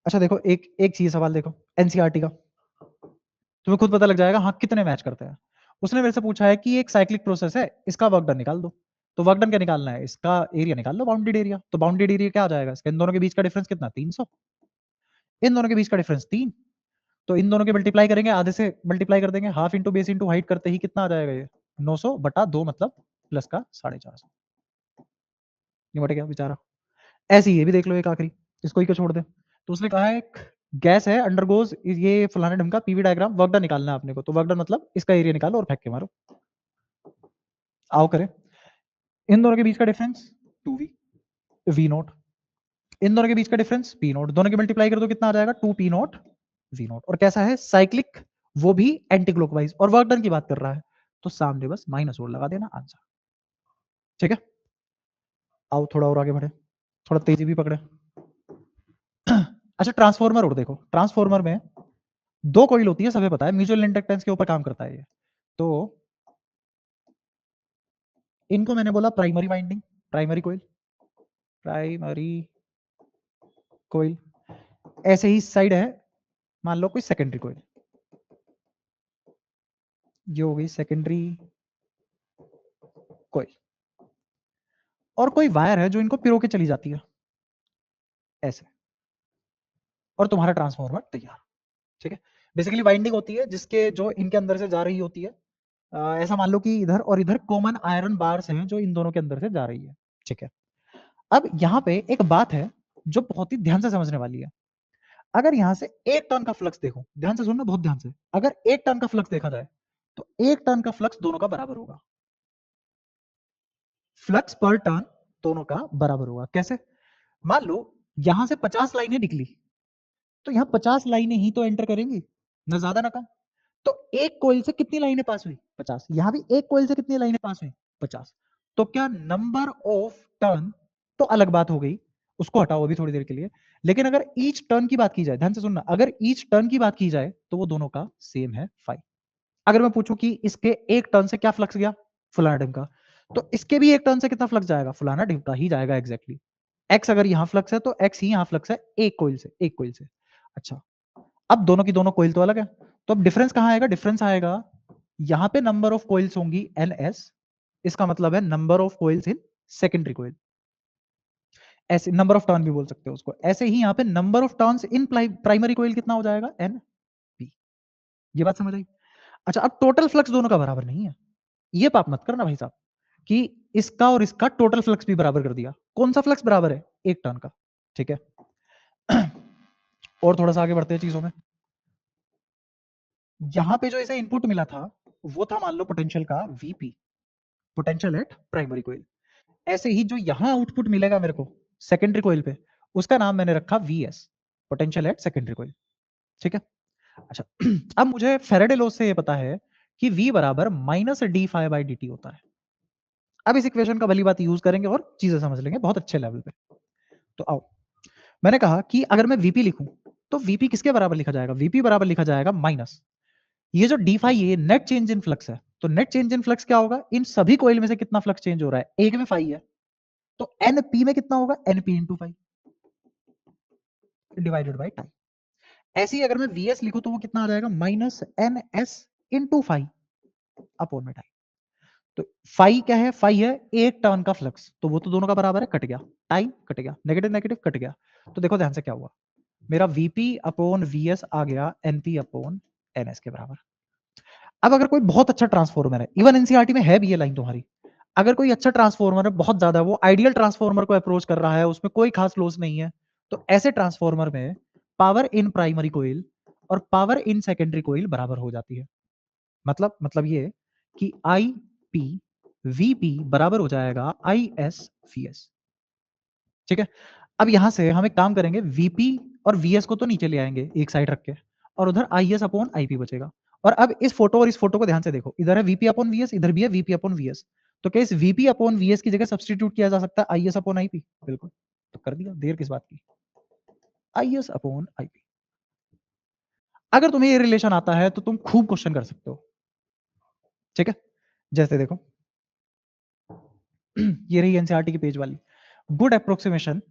अच्छा देखो एक एक चीज सवाल देखो एनसीईआरटी का, तुम्हें खुद पता लग जाएगा हाँ कितने मैच करते हैं। उसने मेरे से पूछा है कि एक साइक्लिक प्रोसेस है, इसका वर्क डन निकाल दो। तो वर्क डन क्या निकालना है, इसका एरिया निकाल लो, बाउंडेड एरिया। तो बाउंडेड एरिया क्या आ जाएगा, इसका इन दोनों के बीच का डिफरेंस कितना 300, इन दोनों के बीच का डिफरेंस 3। तो इन दोनों के मल्टीप्लाई करेंगे, आधे से मल्टीप्लाई कर देंगे, half into base into height करते ही कितना आ जाएगा ये 900 बटा 2 मतलब प्लस का 450। निपट गया बेचारा। ऐसे ही ये भी देख लो एक आखिरी, इसको ही क्यों छोड़ दे। तो उसने कहा है एक गैस है अंडरगोज ये फलाने ढंग का पीवी डायग्राम, वर्क डन निकालना है अपने को। तो वर्क डन मतलब इसका एरिया निकालो और फेंक के मारो। आओ करें, इन दोनों के बीच का डिफरेंस 2v वी नोट, इन दोनों के बीच का डिफरेंस पी नोट, दोनों की मल्टीप्लाई कर दो कितना आ जाएगा 2p नोट वी नोट। और कैसा है साइक्लिक, वो भी एंटी क्लॉकवाइज, और वर्क डन की बात कर रहा है, तो सामने बस माइनस और लगा देना आंसर। ठीक है, आओ थोड़ा और आगे बढ़े, थोड़ा तेजी भी पकड़े। अच्छा ट्रांसफॉर्मर और देखो, ट्रांसफॉर्मर में दो कॉइल होती है, सबे पता है, म्यूचुअल इंडक्टेंस के ऊपर काम करता है ये। तो इनको मैंने बोला primary winding, primary coil, primary coil. ऐसे ही साइड है, मान लो कोई सेकेंडरी कोइल, ये हो गई सेकेंडरी कोइल। और कोई वायर है जो इनको पिरो के चली जाती है ऐसे, और तुम्हारा ट्रांसफॉर्मर तैयार। ठीक है, बेसिकली वाइंडिंग होती है जिसके जो इनके अंदर से जा रही होती है ऐसा मान लो कि इधर और इधर कॉमन आयरन बार्स हैं जो इन दोनों के अंदर से जा रही है, ठीक है। अब यहाँ पे एक बात है जो बहुत ही ध्यान से समझने वाली है। अगर यहाँ से 1 टन का फ्लक्स देखो, ध्यान से सुनना बहुत ध्यान से, अगर 1 टन का फ्लक्स देखा जाए तो 1 टन का फ्लक्स दोनों का बराबर होगा। फ्लक्स पर टर्न दोनों का बराबर होगा। कैसे? मान लो यहां से 50 लाइनें निकली, तो यहाँ 50 लाइनें ही तो एंटर करेंगी, ना ज्यादा ना कम। तो एक कोयल से कितनी लाइनें पास हुई? 50। यहां भी एक कोयल से कितनी लाइनें पास हुई? 50। तो क्या नंबर ऑफ टर्न तो अलग बात हो गई, उसको हटाओ अभी थोड़ी देर के लिए। लेकिन अगर ईच टर्न की बात की जाए, ध्यान से सुनना, अगर ईच टर्न की बात की जाए तो वो दोनों का सेम है 5। अगर मैं पूछूं कि इसके एक टर्न से क्या फ्लक्स गया? फलाना ढंग का। तो इसके भी एक टर्न से कितना फ्लक्स जाएगा? फलाना ढंग का ही जाएगा एग्जैक्टली। एक्स अगर यहां फ्लक्स है तो एक्स ही यहां फ्लक्स है, एक कोयल से, एक कोयल से। अच्छा, अब दोनों की दोनों कोयल तो अलग है, तो अब डिफरेंस कहां आएगा? डिफरेंस आएगा यहां पे नंबर ऑफ कोयल्स होंगी एन एस, इसका मतलब है number of coils in secondary coil. ऐसे नंबर ऑफ टर्न भी बोल सकते हो उसको। ऐसे ही यहां पे number of turns in primary coil कितना हो जाएगा? N P. ये बात समझ आई? अच्छा, अब टोटल फ्लक्स दोनों का बराबर नहीं है, ये पाप मत करना भाई साहब कि इसका और इसका टोटल फ्लक्स भी बराबर कर दिया। कौन सा फ्लक्स बराबर है? 1 टर्न का, ठीक है। और थोड़ा सा आगे बढ़ते हैं चीजों में। यहां पे जो इसे इनपुट मिला था वो था मान लो पोटेंशियल का VP, potential at primary coil. ऐसे ही जो यहां आउटपुट मिलेगा मेरे को सेकेंडरी कोयल पे, उसका नाम मैंने रखा VS, potential at secondary coil, ठीक है। अच्छा, अब मुझे फेरेडे लॉ से ये पता है कि V बराबर minus D phi by D T होता है। अब इस इक्वेशन का भली बात यूज करेंगे और चीजें समझ लेंगे बहुत अच्छे लेवल पे। तो आओ, मैंने कहा कि अगर मैं वीपी लिखूं तो वीपी किसके बराबर लिखा जाएगा? वीपी बराबर लिखा जाएगा माइनस ये जो डी फाई है नेट चेंज इन फ्लक्स है। तो नेट चेंज इन फ्लक्स क्या होगा? इन सभी कोयल में से कितना फ्लक्स चेंज हो रहा है? एक में फाई है, तो एनपी में कितना होगा? NP into phi divided by time. ऐसे ही अगर मैं वीएस लिखूं तो वो कितना आ जाएगा? Minus N S into phi upon में टाइम। तो फाई क्या है? फाई है एक टर्न का फ्लक्स, तो वो तो दोनों का बराबर है, कट गया, टाइम कट गया, नेगेटिव नेगेटिव कट गया। तो देखो ध्यान से क्या हुआ, मेरा वीपी अपॉन वीएस आ गया एनपी अपॉन एनएस के बराबर। अब अगर कोई बहुत अच्छा ट्रांसफॉर्मर है, इवन एनसीईआरटी में है भी ये लाइन तुम्हारी, अगर कोई अच्छा ट्रांसफॉर्मर है बहुत ज्यादा, वो आइडियल ट्रांसफॉर्मर को अप्रोच कर रहा है, उसमें कोई खास लॉस नहीं है, तो ऐसे ट्रांसफॉर्मर में पावर इन प्राइमरी कोइल और पावर इन सेकेंडरी कोइल बराबर हो जाती है। मतलब ये कि आई पी वीपी बराबर हो जाएगा आई एस वी एस, ठीक है। अब यहां से हम एक काम करेंगे, वीपी और वीएस को तो नीचे ले आएंगे एक साइड रख के, और उधर आई एस अपॉन आईपी बचेगा। और अब इस फोटो और इस फोटो को ध्यान से देखो, इधर है वीपी अपॉन वीएस, इधर भी है वीपी अपॉन वीएस। तो क्या इस वीपी अपॉन वीएस की जगह सब्सटीट्यूट किया जा सकता है आई एस अपॉन आईपी? बिल्कुल, तो कर दिया, देर किस बात की, आई एस अपॉन आईपी। अगर तुम्हें ये रिलेशन आता है तो तुम खूब क्वेश्चन कर सकते हो, ठीक है। जैसे देखो, ये रही एनसीईआरटी की पेज वाली, good approximation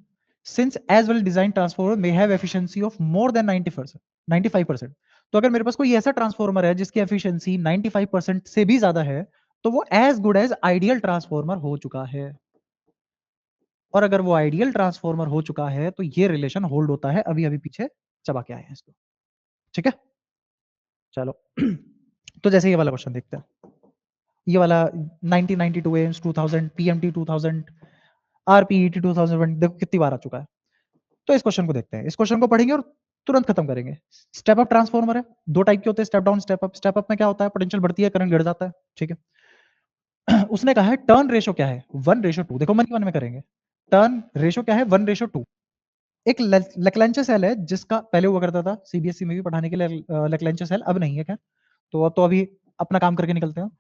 since as well design transformer may have efficiency of more than 90%, 95%। तो अगर मेरे पास कोई ऐसा ट्रांसफॉर्मर है जिसकी एफिशिएंसी 95% से भी ज्यादा है, तो वो as good as ideal transformer हो चुका है। और अगर वो आइडियल ट्रांसफॉर्मर हो चुका है तो ये रिलेशन होल्ड होता है। अभी अभी पीछे चबा के आए हैं इसको, ठीक है। चलो, तो जैसे ये वाला क्वेश्चन देखते हैं, ये वाला 1992 एम्स 2000 पीएमटी 2000 आरपीईटी 2020, देखो कितनी बार आ चुका है। तो इस क्वेश्चन को देखते हैं, इस क्वेश्चन को पढ़ेंगे और तुरंत खत्म करेंगे। स्टेप अप ट्रांसफॉर्मर है, दो टाइप के होते हैं, step down step up. Step up में क्या होता है? पोटेंशियल बढ़ती है, करंट गिर जाता है, ठीक है। उसने कहा है टर्न रेशो क्या है? 1:2। देखो मन में करेंगे, टर्न रेशो क्या है? 1:2। एक लेक्लेंचे सेल है जिसका पहले हुआ करता था सीबीएसई में भी पढ़ाने के लिए, लेक्लेंचे सेल अब नहीं है, खैर। तो अब तो अभी अपना काम करके निकलते हैं।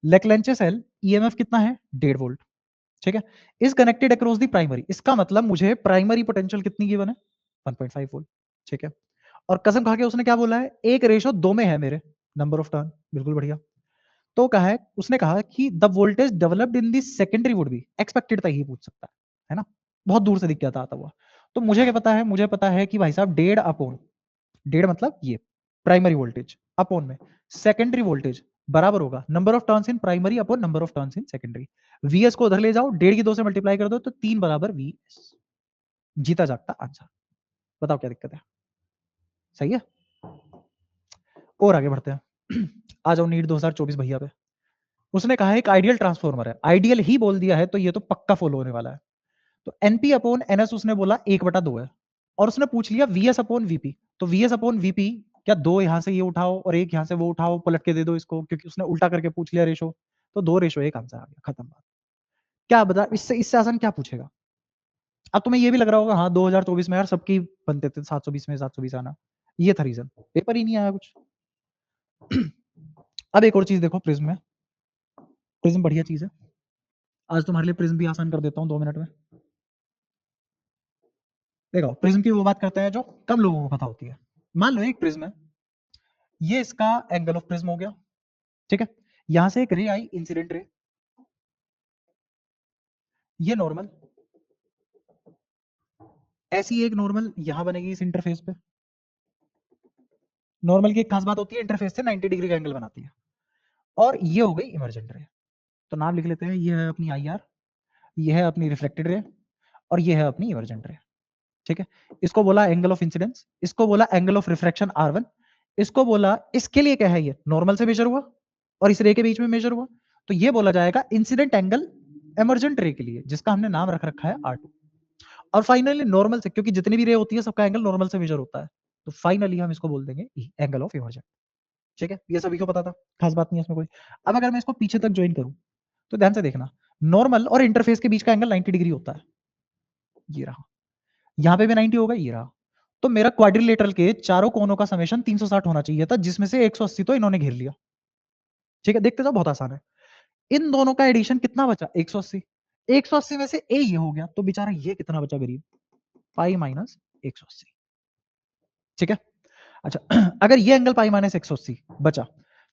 लेक्लेंचे सेल ईएमएफ कितना है? 1.5 वोल्ट, ठीक है। Is connected across the primary, इसका मतलब मुझे प्राइमरी पोटेंशियल कितनी गिवन है? 1.5 वोल्ट, ठीक है। और कसम खा के उसने क्या बोला है? 1:2 में है मेरे नंबर ऑफ टर्न, बिल्कुल बढ़िया। तो कहा है, उसने कहा कि the voltage developed in the secondary would be expected तक ही पूछ सकता है ना, बहुत दूर से दिख गया था आता हुआ। तो मुझे क्या पता है? मुझे पता है कि भाई साहब 1.5 अपॉन 1.5 मतलब ये प्राइमरी वोल्टेज अपॉन में सेकेंडरी वोल्टेज बराबर होगा number of turns in primary upon number of turns in secondary. VS को उधर ले जाओ, 1.5 की 2 से मल्टीप्लाई कर दो तो 3 बराबर वीएस। जीता जागता आंसर। बताओ क्या दिक्कत है? सही है। और आगे बढ़ते हैं। आ जाओ नीट 2024 भैया पे। उसने कहा है एक आइडियल ट्रांसफॉर्मर है, आइडियल ही बोल दिया है तो ये तो पक्का फॉलो होने वाला है। तो एनपी अपॉन एनएस उसने बोला 1/2 है और उसने पूछ लिया वीएस अपॉन वीपी। तो वीएस अपॉन वीपी क्या 2 यहां से ये उठाओ और 1 यहां से वो उठाओ, पलट के दे दो इसको, क्योंकि उसने उल्टा करके पूछ लिया रेशो। तो 2:1 आंसर आ गया, खत्म बात। क्या बता, इससे आसान क्या पूछेगा? अब तुम्हें ये भी लग रहा होगा हाँ 2024 में यार सबकी बनते थे 720 में 720 आना, ये था रीजन, पेपर ही नहीं आया कुछ। अब एक और चीज देखो प्रिज्म में, प्रिज्म बढ़िया चीज है। आज तुम्हारे लिए प्रिज्म भी आसान कर देता हूँ 2 मिनट में। देखो प्रिज्म की वो बात करते हैं जो कम लोगों को पता होती है। मान लो एक प्रिज्म है, ये इसका एंगल ऑफ प्रिज्म हो गया, ठीक है। यहां से एक रे आई, इंसिडेंट रे, ये नॉर्मल, ऐसी एक नॉर्मल यहां बनेगी इस इंटरफेस पे। नॉर्मल की एक खास बात होती है इंटरफेस से 90 डिग्री का एंगल बनाती है। और ये हो गई इमर्जेंट रे। तो नाम लिख लेते हैं, ये है अपनी आई आर, ये है अपनी रिफ्लेक्टेड रे, और ये है अपनी इमर्जेंट रे, ठीक है। इसको बोला एंगल ऑफ इंसिडेंस, इसको बोला एंगल ऑफ रिफ्रैक्शन R1, इसको बोला, इसके लिए क्या है, ये नॉर्मल से मेजर हुआ और इस रे के बीच में मेजर हुआ, तो ये बोला जाएगा इंसिडेंट एंगल इमर्जेंट रे के लिए, जिसका हमने नाम रख रखा है R2। और फाइनली नॉर्मल से, क्योंकि जितनी भी रे होती है सबका एंगल नॉर्मल से मेजर होता है, तो फाइनली हम इसको बोल देंगे एंगल ऑफ इमर्जेंट, ठीक है। ये सभी को पता था, खास बात नहीं है इसमें कोई। अब अगर मैं इसको पीछे तक ज्वाइन करूं, तो ध्यान से देखना, नॉर्मल और इंटरफेस के बीच का एंगल 90 डिग्री होता है, ये रहा। यहाँ पे भी 90 होगा, ये रहा। तो मेरा क्वाड्रिलेटरल के चारों कोनों का समेशन 360 होना चाहिए था, जिसमें से 180 तो इन्होंने घेर लिया, ठीक है। देखते जाओ, बहुत आसान है। इन दोनों का एडिशन कितना बचा, 180। 180 में से ए ये हो गया, तो बेचारा ये कितना बचा गरीब, पाई माइनस 180, ठीक है। अच्छा, अगर ये एंगल पाई माइनस 180 बचा,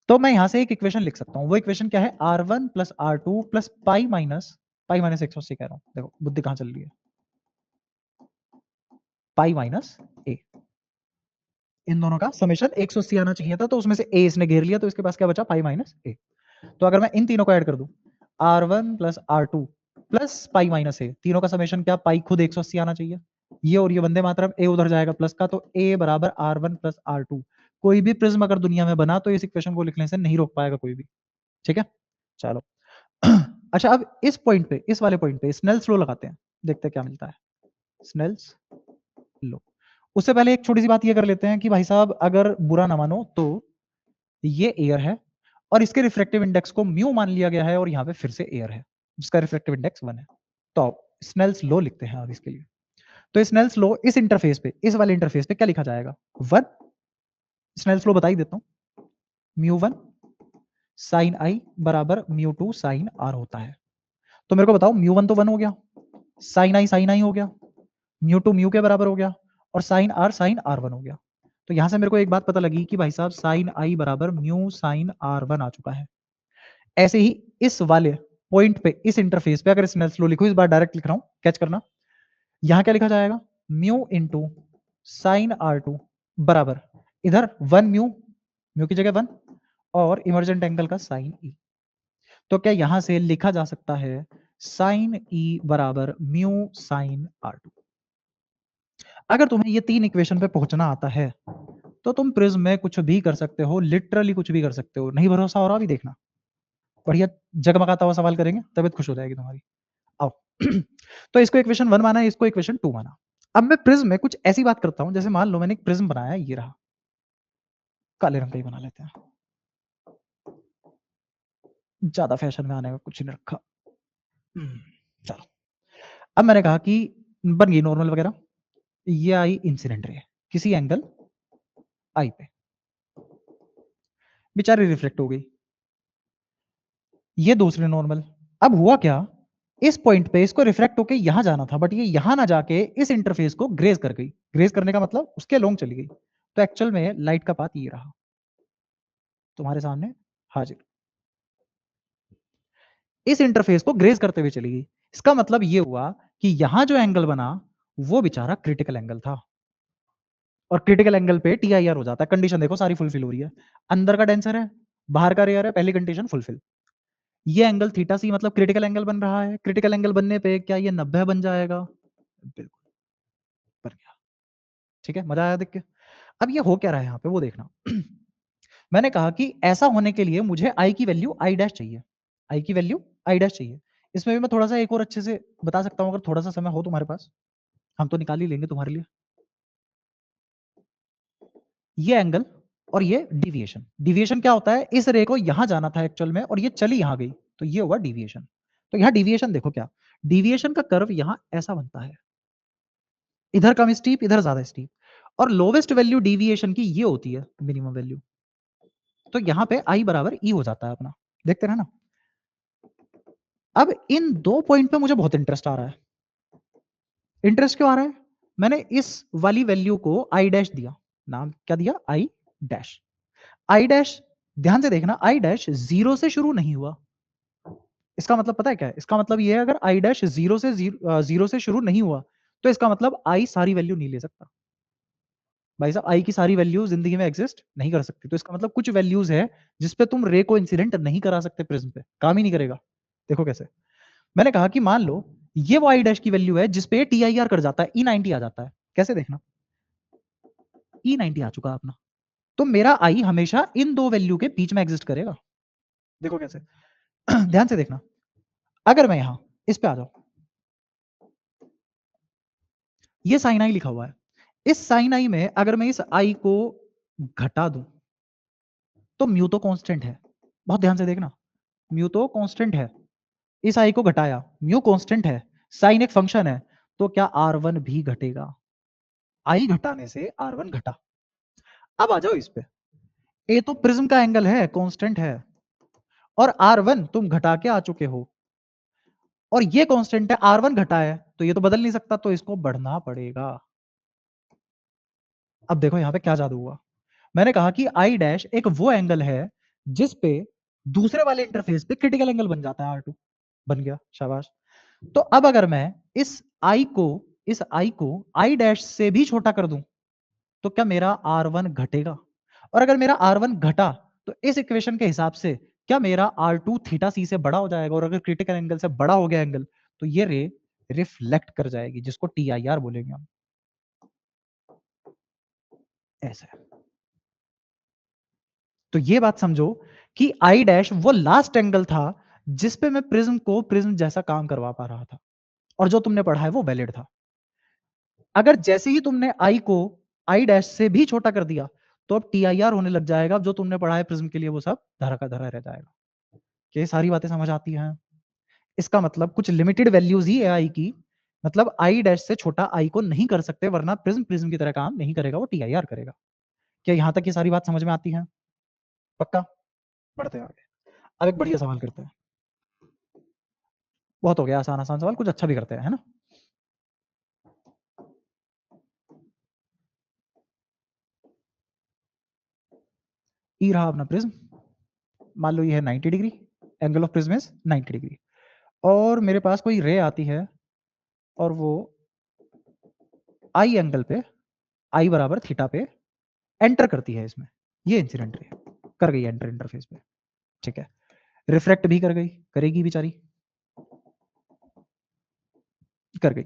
तो मैं यहां से एक इक्वेशन लिख सकता हूं। वो इक्वेशन क्या है, R1 plus R2 plus pi minus 180 कह रहा हूं, देखो बुद्धि कहां चल रही है, पाई माइनस ए। इन दोनों का समेशन 180 आना चाहिए था, तो उसमें से ए इसने घेर लिया, तो इसके पास क्या बचा, पाई माइनस ए। तो अगर मैं इन तीनों को ऐड कर दूं, R1 plus R2 plus pi minus A, तीनों का समेशन क्या, पाई खुद 180 आना चाहिए। ये और ये वंदे मातरम, ए उधर जाएगा प्लस का, तो ए बराबर R1 प्लस R2। कोई भी प्रिज्म अगर दुनिया में बना तो इस इक्वेशन को लिखने से नहीं रोक पाएगा कोई भी, ठीक है। चलो, अच्छा अब इस पॉइंट पे, इस वाले पॉइंट पे स्नेल्स लॉ लगाते हैं, देखते हैं क्या मिलता है। स्नेल्स लॉ, उससे पहले एक छोटी सी बात ये कर लेते हैं कि भाई साहब अगर बुरा ना मानो तो ये एयर है और इसके रिफ्लेक्टिव इंडेक्स को म्यू मान लिया गया है, और यहाँ पे फिर से एयर है जिसका रिफ्लेक्टिव इंडेक्स 1 है। तो स्नेल्स लॉ लिखते हैं अब इसके लिए। तो स्नेल्स लॉ इस इंटरफेस पे, इस वाले इंटरफेस पे क्या लिखा जाएगा, 1। स्नेल्स लॉ बता ही देता हूँ, μ1 साइन आई बराबर μ2 साइन आर होता है। तो मेरे को बताओ, μ1 तो 1 हो गया, साइन आई हो गया, μ2 म्यू के बराबर हो गया, और साइन आर 1 हो गया। तो यहां से मेरे को एक बात पता लगी कि भाई साहब साइन आई बराबर म्यू साइन R1 आ चुका है। ऐसे ही इस वाले पॉइंट पे, इस इंटरफेस पे अगर स्नेल्स लॉ लिखूं, इस बार डायरेक्ट लिख रहा हूं, कैच करना। यहां क्या लिखा जाएगा, म्यू इंटू साइन R2 बराबर, इधर 1 म्यू, म्यू की जगह 1, और इमर्जेंट एंगल का साइन ई। तो क्या यहां से लिखा जा सकता है साइन ई बराबर म्यू साइन R2? अगर तुम्हें ये 3 इक्वेशन पे पहुंचना आता है, तो तुम प्रिज्म में कुछ भी कर सकते हो, लिटरली कुछ भी कर सकते हो। नहीं भरोसा हो रहा, भी देखना, बढ़िया जगमगाता हुआ सवाल करेंगे, तबीयत खुश हो जाएगी तुम्हारी। आओ। तो इसको इक्वेशन 1 माना, इसको इक्वेशन 2 माना। अब मैं प्रिज्म में कुछ ऐसी बात करता हूं, जैसे मान लो मैंने एक प्रिज्म बनाया, ये रहा, काले रंग का ही बना लेते हैं, ज्यादा फैशन में आने का कुछ नहीं रखा। चलो, अब मैंने कहा कि बन गई नॉर्मल वगैरह, ये आई इंसिडेंट रे किसी एंगल आई पे, बेचारी रिफ्लेक्ट हो गई, ये दूसरे नॉर्मल। अब हुआ क्या, इस पॉइंट पे इसको रिफ्लेक्ट होके यहां जाना था, बट ये यहां ना जाके इस इंटरफेस को ग्रेज कर गई। ग्रेज करने का मतलब उसके लोंग चली गई। तो एक्चुअल में लाइट का पाथ ये रहा, तुम्हारे सामने हाजिर, इस इंटरफेस को ग्रेज करते हुए चली गई। इसका मतलब ये हुआ कि यहां जो एंगल बना वो बेचारा क्रिटिकल एंगल था, और क्रिटिकल एंगल पे टीआईआर हो जाता है। कंडीशन देखो सारी फुलफिल हो रही है, अंदर का डेंसर है, बाहर का रेयर है, पहली कंडीशन फुलफिल। ये एंगल थीटा सी मतलब क्रिटिकल एंगल बन रहा है। क्रिटिकल एंगल बनने पे क्या ये 90 बन जाएगा, बिल्कुल बन गया, ठीक है। मजा आया देख के। अब ये हो क्या रहा है यहाँ पे वो देखना। मैंने कहा कि ऐसा होने के लिए मुझे आई की वैल्यू आई डैश चाहिए, आई की वैल्यू आई डैश चाहिए। इसमें भी मैं थोड़ा सा एक और अच्छे से बता सकता हूँ, अगर थोड़ा सा समय हो तुम्हारे पास, हम तो निकाल ही लेंगे तुम्हारे लिए। ये एंगल और ये डिविएशन। डिविएशन क्या होता है, इस रे को यहां जाना था एक्चुअल में और ये चली यहां गई, तो ये हुआ डिविएशन। तो यहाँ डिविएशन देखो क्या, डिविएशन का कर्व यहां ऐसा बनता है, इधर कम स्टीप इधर ज्यादा स्टीप, और लोवेस्ट वैल्यू डिविएशन की ये होती है मिनिमम वैल्यू। तो यहाँ पे आई बराबर ई हो जाता है अपना, देखते रहे ना। अब इन दो पॉइंट पे मुझे बहुत इंटरेस्ट आ रहा है। इंटरेस्ट क्यों आ रहा है, मैंने इस वाली वैल्यू को आई डैश दिया, नाम क्या दिया, आई डैश। आई डैश, ध्यान से देखना, आई डैश 0 से शुरू नहीं हुआ। इसका मतलब पता है क्या है, इसका मतलब ये है अगर आई डैश 0 से शुरू नहीं हुआ, तो इसका मतलब आई सारी वैल्यू नहीं ले सकता। भाई साहब, आई की सारी वैल्यू जिंदगी में एग्जिस्ट नहीं कर सकती, तो इसका मतलब कुछ वैल्यूज है जिस पे तुम रे को इंसिडेंट नहीं करा सकते, प्रिज्म पे काम ही नहीं करेगा। देखो कैसे, मैंने कहा कि मान लो ये वो आई डैश की वैल्यू है जिसपे टी आई आर कर जाता है, E90 आ जाता है। कैसे देखना, E90 आ चुका अपना, तो मेरा आई हमेशा इन दो वैल्यू के बीच में एग्जिस्ट करेगा। देखो कैसे, ध्यान से देखना, अगर मैं यहां इस पे आ जाऊं, ये साइन आई लिखा हुआ है, इस साइन आई में अगर मैं इस आई को घटा दूं, तो म्यू तो कांस्टेंट है, बहुत ध्यान से देखना, म्यू तो कांस्टेंट है, इस आई को घटाया, म्यू कांस्टेंट है, साइन एक फंक्शन है, तो क्या R1 भी घटेगा, आई घटाने से R1 घटा। अब आ जाओ इस पे, ए तो प्रिज्म का एंगल है, कांस्टेंट है, और R1 तुम घटा के आ चुके हो, और ये कांस्टेंट है, R1 घटा है, तो ये तो बदल नहीं सकता, तो इसको बढ़ना पड़ेगा। अब देखो यहां पे क्या जादू हुआ, मैंने कहा कि आई डैश एक वो एंगल है जिस पे दूसरे वाले इंटरफेस पे क्रिटिकल एंगल बन जाता है, R2 बन गया, शाबाश। तो अब अगर मैं इस आई को आई डैश से भी छोटा कर दूं, तो क्या मेरा R1 घटेगा, और अगर मेरा R1 घटा, तो इस इक्वेशन के हिसाब से क्या मेरा R2 थीटा सी से बड़ा हो जाएगा, और अगर क्रिटिकल एंगल से बड़ा हो गया एंगल, तो ये रे रिफ्लेक्ट कर जाएगी, जिसको TIR बोलेंगे हम। ऐसा है, तो ये बात समझो कि आई डैश वो लास्ट एंगल था जिस पे मैं प्रिज्म को प्रिज्म जैसा काम करवा पा रहा था, और जो तुमने पढ़ा है वो वैलिड था। अगर जैसे ही तुमने आई को आई डैश से भी छोटा कर दिया, तो अब TIR होने लग जाएगा, जो तुमने पढ़ा है प्रिज्म के लिए वो सब धरा का धरा रह जाएगा। ये सारी बातें समझ आती हैं। इसका मतलब कुछ लिमिटेड वैल्यूज ही है आई की, मतलब आई डैश से छोटा आई को नहीं कर सकते, वरना प्रिज्म प्रिज्म की तरह काम नहीं करेगा, वो TIR करेगा। क्या यहां तक ये सारी बात समझ में आती है, पक्का। बढ़ते हैं आगे, अब एक बढ़िया सवाल करते हैं, बहुत हो गया आसान आसान सवाल, कुछ अच्छा भी करते हैं, है ना। ई रहा अपना प्रिज्म, मान लो ये है 90 degree, angle of prism is 90 degree, और मेरे पास कोई रे आती है और वो आई एंगल पे, आई बराबर थीटा पे एंटर करती है इसमें, ये इंसिडेंट रे कर गई एंटर इंटरफेस पे, ठीक है, रिफ्लेक्ट भी कर गई, करेगी बेचारी, कर गई।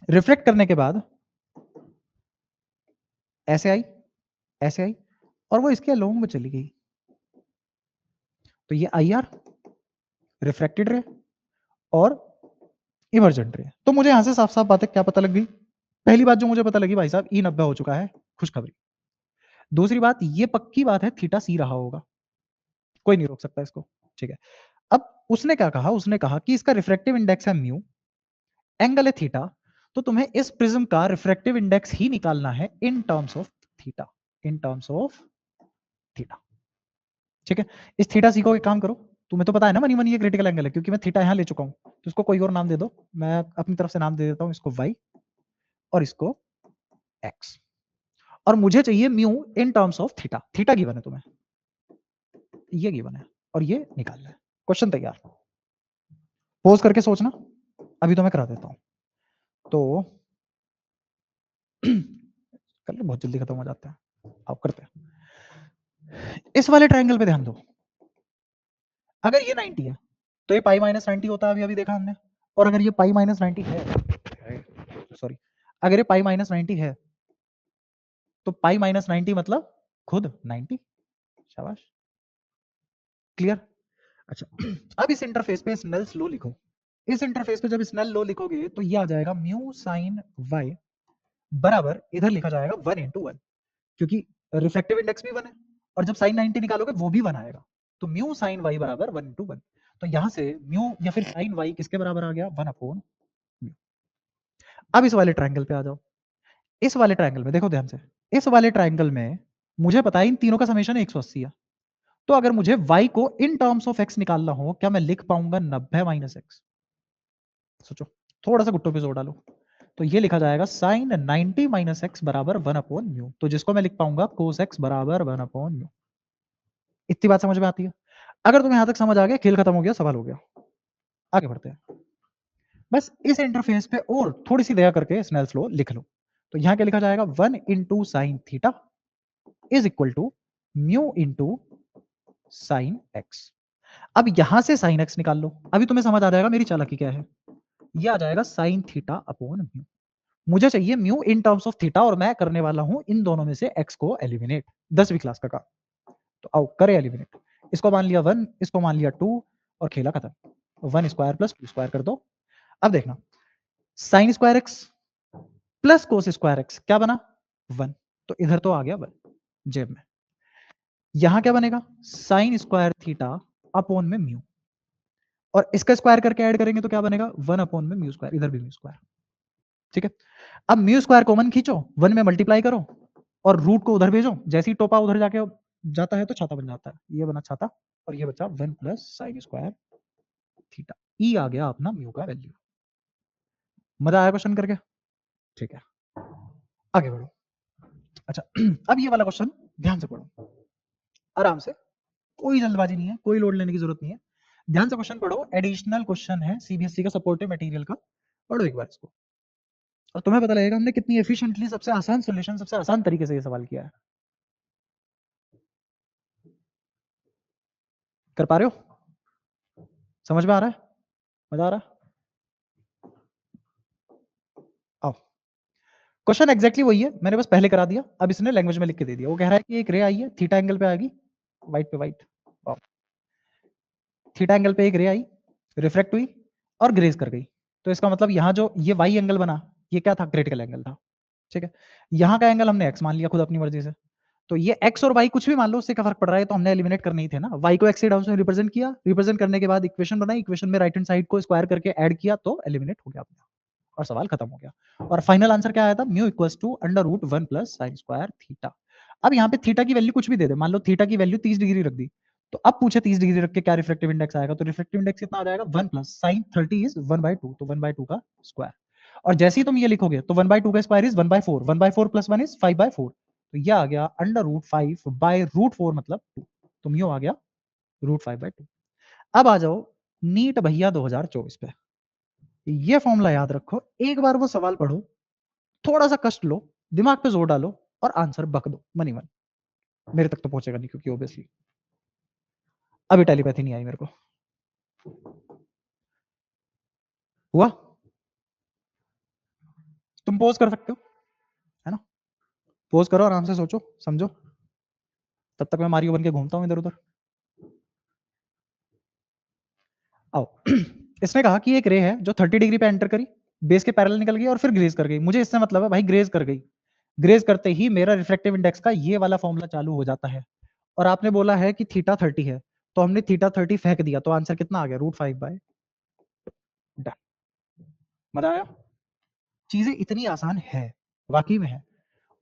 रिफ्लेक्ट करने के बाद ऐसे आई, ऐसे आई, और वो इसके अलोंग में चली गई, तो ये IR, रिफ्लेक्टेड रे और इमर्जेंट रे। तो मुझे यहां से साफ साफ बातें क्या पता लग गई, पहली बात जो मुझे पता लगी, भाई साहब E90 हो चुका है, खुशखबरी। दूसरी बात, ये पक्की बात है थीटा सी रहा होगा, कोई नहीं रोक सकता इसको, ठीक है। अब उसने क्या कहा, उसने कहा कि इसका रिफ्रैक्टिव इंडेक्स है म्यू, एंगल है थीटा, तो तुम्हें इस प्रिज्म का रिफ्रैक्टिव इंडेक्स ही निकालना है in terms of theta, in terms of theta, ठीक है। इस थीटा सी को एक काम करो, तुम्हें तो पता है ना मनी मनी ये क्रिटिकल एंगल है, क्योंकि मैं थीटा यहां ले चुका हूं, तो इसको कोई और नाम दे दो, मैं अपनी तरफ से नाम दे देता हूं, इसको y और इसको x, और मुझे चाहिए mu in terms of theta, theta given है तुम्हें, ये गिवन है, और ये निकालना है। क्वेश्चन तैयार, पोज करके सोचना, अभी तो मैं करा देता हूं, तो कर लो, बहुत जल्दी खत्म हो जाता है, आप करते हैं। इस वाले ट्रायंगल पे ध्यान दो, अगर ये 90 है, तो ये पाई माइनस 90 होता है, अभी अभी देखा हमने, और अगर ये पाई माइनस 90 है, सॉरी, अगर ये पाई माइनस 90 है, तो पाई माइनस 90 मतलब खुद 90, शाबाश, क्लियर। अच्छा अब इस इंटरफेस पे स्नेल्स लॉ लिखो। इस इंटरफेस पे जब स्नेल लॉ लिखोगे तो ये आ जाएगा म्यू साइन वाई बराबर, इधर लिखा जाएगा 1 × 1, क्योंकि रिफ्लेक्टिव इंडेक्स भी 1 है और जब साइन 90 निकालोगे वो भी 1 आएगा, तो म्यू साइन वाई बराबर 1 × 1। तो यहां से म्यू या फिर साइन वाई किसके बराबर आ गया, 1/म्यू। अब इस वाले ट्रायंगल पे आ जाओ। इस वाले ट्रायंगल में देखो ध्यान से, इस वाले ट्रायंगल में मुझे पता है इन तीनों का समेशन 180 है, तो अगर मुझे y को इन टर्म्स ऑफ x निकालना हो, क्या मैं लिख पाऊंगा 90 - x? सोचो, थोड़ा सा गुट्टों पे जोर डालो, तो ये लिखा जाएगा साइन 90 - x बराबर 1/म्यू, तो जिसको मैं लिख पाऊंगा कोस x बराबर 1/म्यू। इतनी बात समझ में आती है? अगर तुम्हें यहां तक समझ आ गया, खेल खत्म हो गया, सवाल हो गया। आगे बढ़ते हैं। बस इस इंटरफेस पे और थोड़ी सी दया करके स्नेल्स लॉ लिख लो। तो यहां क्या लिखा जाएगा, 1 × sine theta is equal to mu × sine X. अब यहां से साइन एक्स निकाल लो, अभी तुम्हें समझ आ जाएगा मेरी चालाकी क्या है। ये आ जाएगा साइन थीटा अपॉन म्यू। मुझे चाहिए mu in terms of theta और मैं करने वाला हूं इन दोनों में से एक्स को एलिमिनेट, 10वीं क्लास का काम। तो आओ करे एलिमिनेट। इसको मान लिया 1, इसको मान लिया 2 और खेला खत्म। 1² + 2² कर दो। अब देखना, sine square x plus cos square x क्या बना, 1, तो इधर तो आ गया 1 जेब में। यहां क्या बनेगा, साइन स्क्वायर थीटा अपॉन में म्यू, और इसका स्क्वायर करके ऐड करेंगे तो क्या बनेगा, 1/म्यू स्क्वायर, इधर भी म्यू स्क्वायर। ठीक है, अब म्यू स्क्वायर कॉमन खींचो, 1 में मल्टीप्लाई करो और रूट को उधर भेजो, जैसे ही टोपा उधर जाके जाता है तो छाता बन जाता है, ये बना छाता और ये बचा 1 + साइन स्क्वायर थीटा। ई आ गया अपना म्यू का वैल्यू। मजा आया क्वेश्चन करके? ठीक है, आगे बढ़ो। अच्छा अब ये वाला क्वेश्चन ध्यान से पढ़ो, आराम से, कोई जल्दबाजी नहीं है, कोई लोड लेने की जरूरत नहीं है, ध्यान से क्वेश्चन पढ़ो। एडिशनल क्वेश्चन है सीबीएसई का सपोर्टिव मटेरियल का, पढ़ो एक बार इसको और तुम्हें पता लगेगा हमने कितनी एफिशिएंटली सबसे आसान सॉल्यूशन, सबसे आसान तरीके से ये सवाल किया है। कर पा रहे हो? समझ में आ रहा है? मजा आ रहा है? आओ, क्वेश्चन एग्जैक्टली वही है, मैंने बस पहले करा दिया, अब इसने लैंग्वेज में लिख के दे दिया। वो कह रहा है कि एक रे आई है, थीटा एंगल पे आएगी, वाइट पे वाइट, थीटा एंगल पे एक रे आई, रिफ्लेक्ट हुई और ग्रेज कर गई, तो इसका मतलब यहाँ जो ये वाई एंगल बना, ये क्या था, क्रिटिकल एंगल था। ठीक है, यहाँ का एंगल हमने एक्स मान लिया खुद अपनी मर्जी से, तो ये एक्स और वाई कुछ भी मान लो, उससे क्या फर्क पड़ रहा है, तो हमने एलिमिनेट करने ही थे ना। वाई को एक्स के टर्म्स में रिप्रेजेंट किया, रिप्रेजेंट करने के बाद इक्वेशन बनाई, इक्वेशन में राइट हैंड साइड को स्क्वायर करके ऐड किया तो एलिमिनेट हो गया अपना, और सवाल खत्म हो गया। और फाइनल आंसर क्या आया था, mu equals to √1 + sine square theta. अब यहाँ पे थीटा की वैल्यू कुछ भी दे दे, मान लो थीटा की वैल्यू 30 डिग्री रख दी, तो अब पूछे 30 डिग्री रख के क्या रिफ्लेक्टिव इंडेक्स आएगा, तो रिफ्लेक्टिव इंडेक्स कितना आ जाएगा, 1 + साइन 30 इज 1/2, तो 1/2 का स्क्वायर। और जैसे ही तुम ये लिखोगे तो 1/2 का स्क्वायर इज 1/4, 1/4 + 1 इज 5/4, तो ये आ गया √5/√4 मतलब 2, तो म्यू आ गया √5/2। अब आ जाओ नीट भैया 2024 पे, ये फॉर्मूला याद रखो, एक बार वो सवाल पढ़ो, थोड़ा सा कष्ट लो, दिमाग पे जोर डालो और आंसर बक दो मनी मन। मेरे तक तो पहुंचेगा नहीं क्योंकि ऑब्वियसली अभी टेलीपैथी नहीं आई मेरे को। हुआ? तुम पोज कर सकते हो, है ना? पोज करो, आराम से सोचो समझो, तब तक मैं मारियो बन के घूमता हूं इधर उधर। आओ इसने कहा कि एक रे है जो 30 डिग्री पे एंटर करी, बेस के पैरेलल निकल गई और फिर ग्रेज कर गई। मुझे इससे मतलब है भाई, ग्रेज कर गई, ग्रेज करते ही मेरा रिफ्लेक्टिव इंडेक्स का ये वाला फॉर्मूला चालू हो जाता है। और आपने बोला है कि थीटा 30 है, तो हमने थीटा 30 फेंक दिया, तो आंसर कितना आ गया, √5/। डन। मजा आया? चीजें इतनी आसान है, वाकई में है।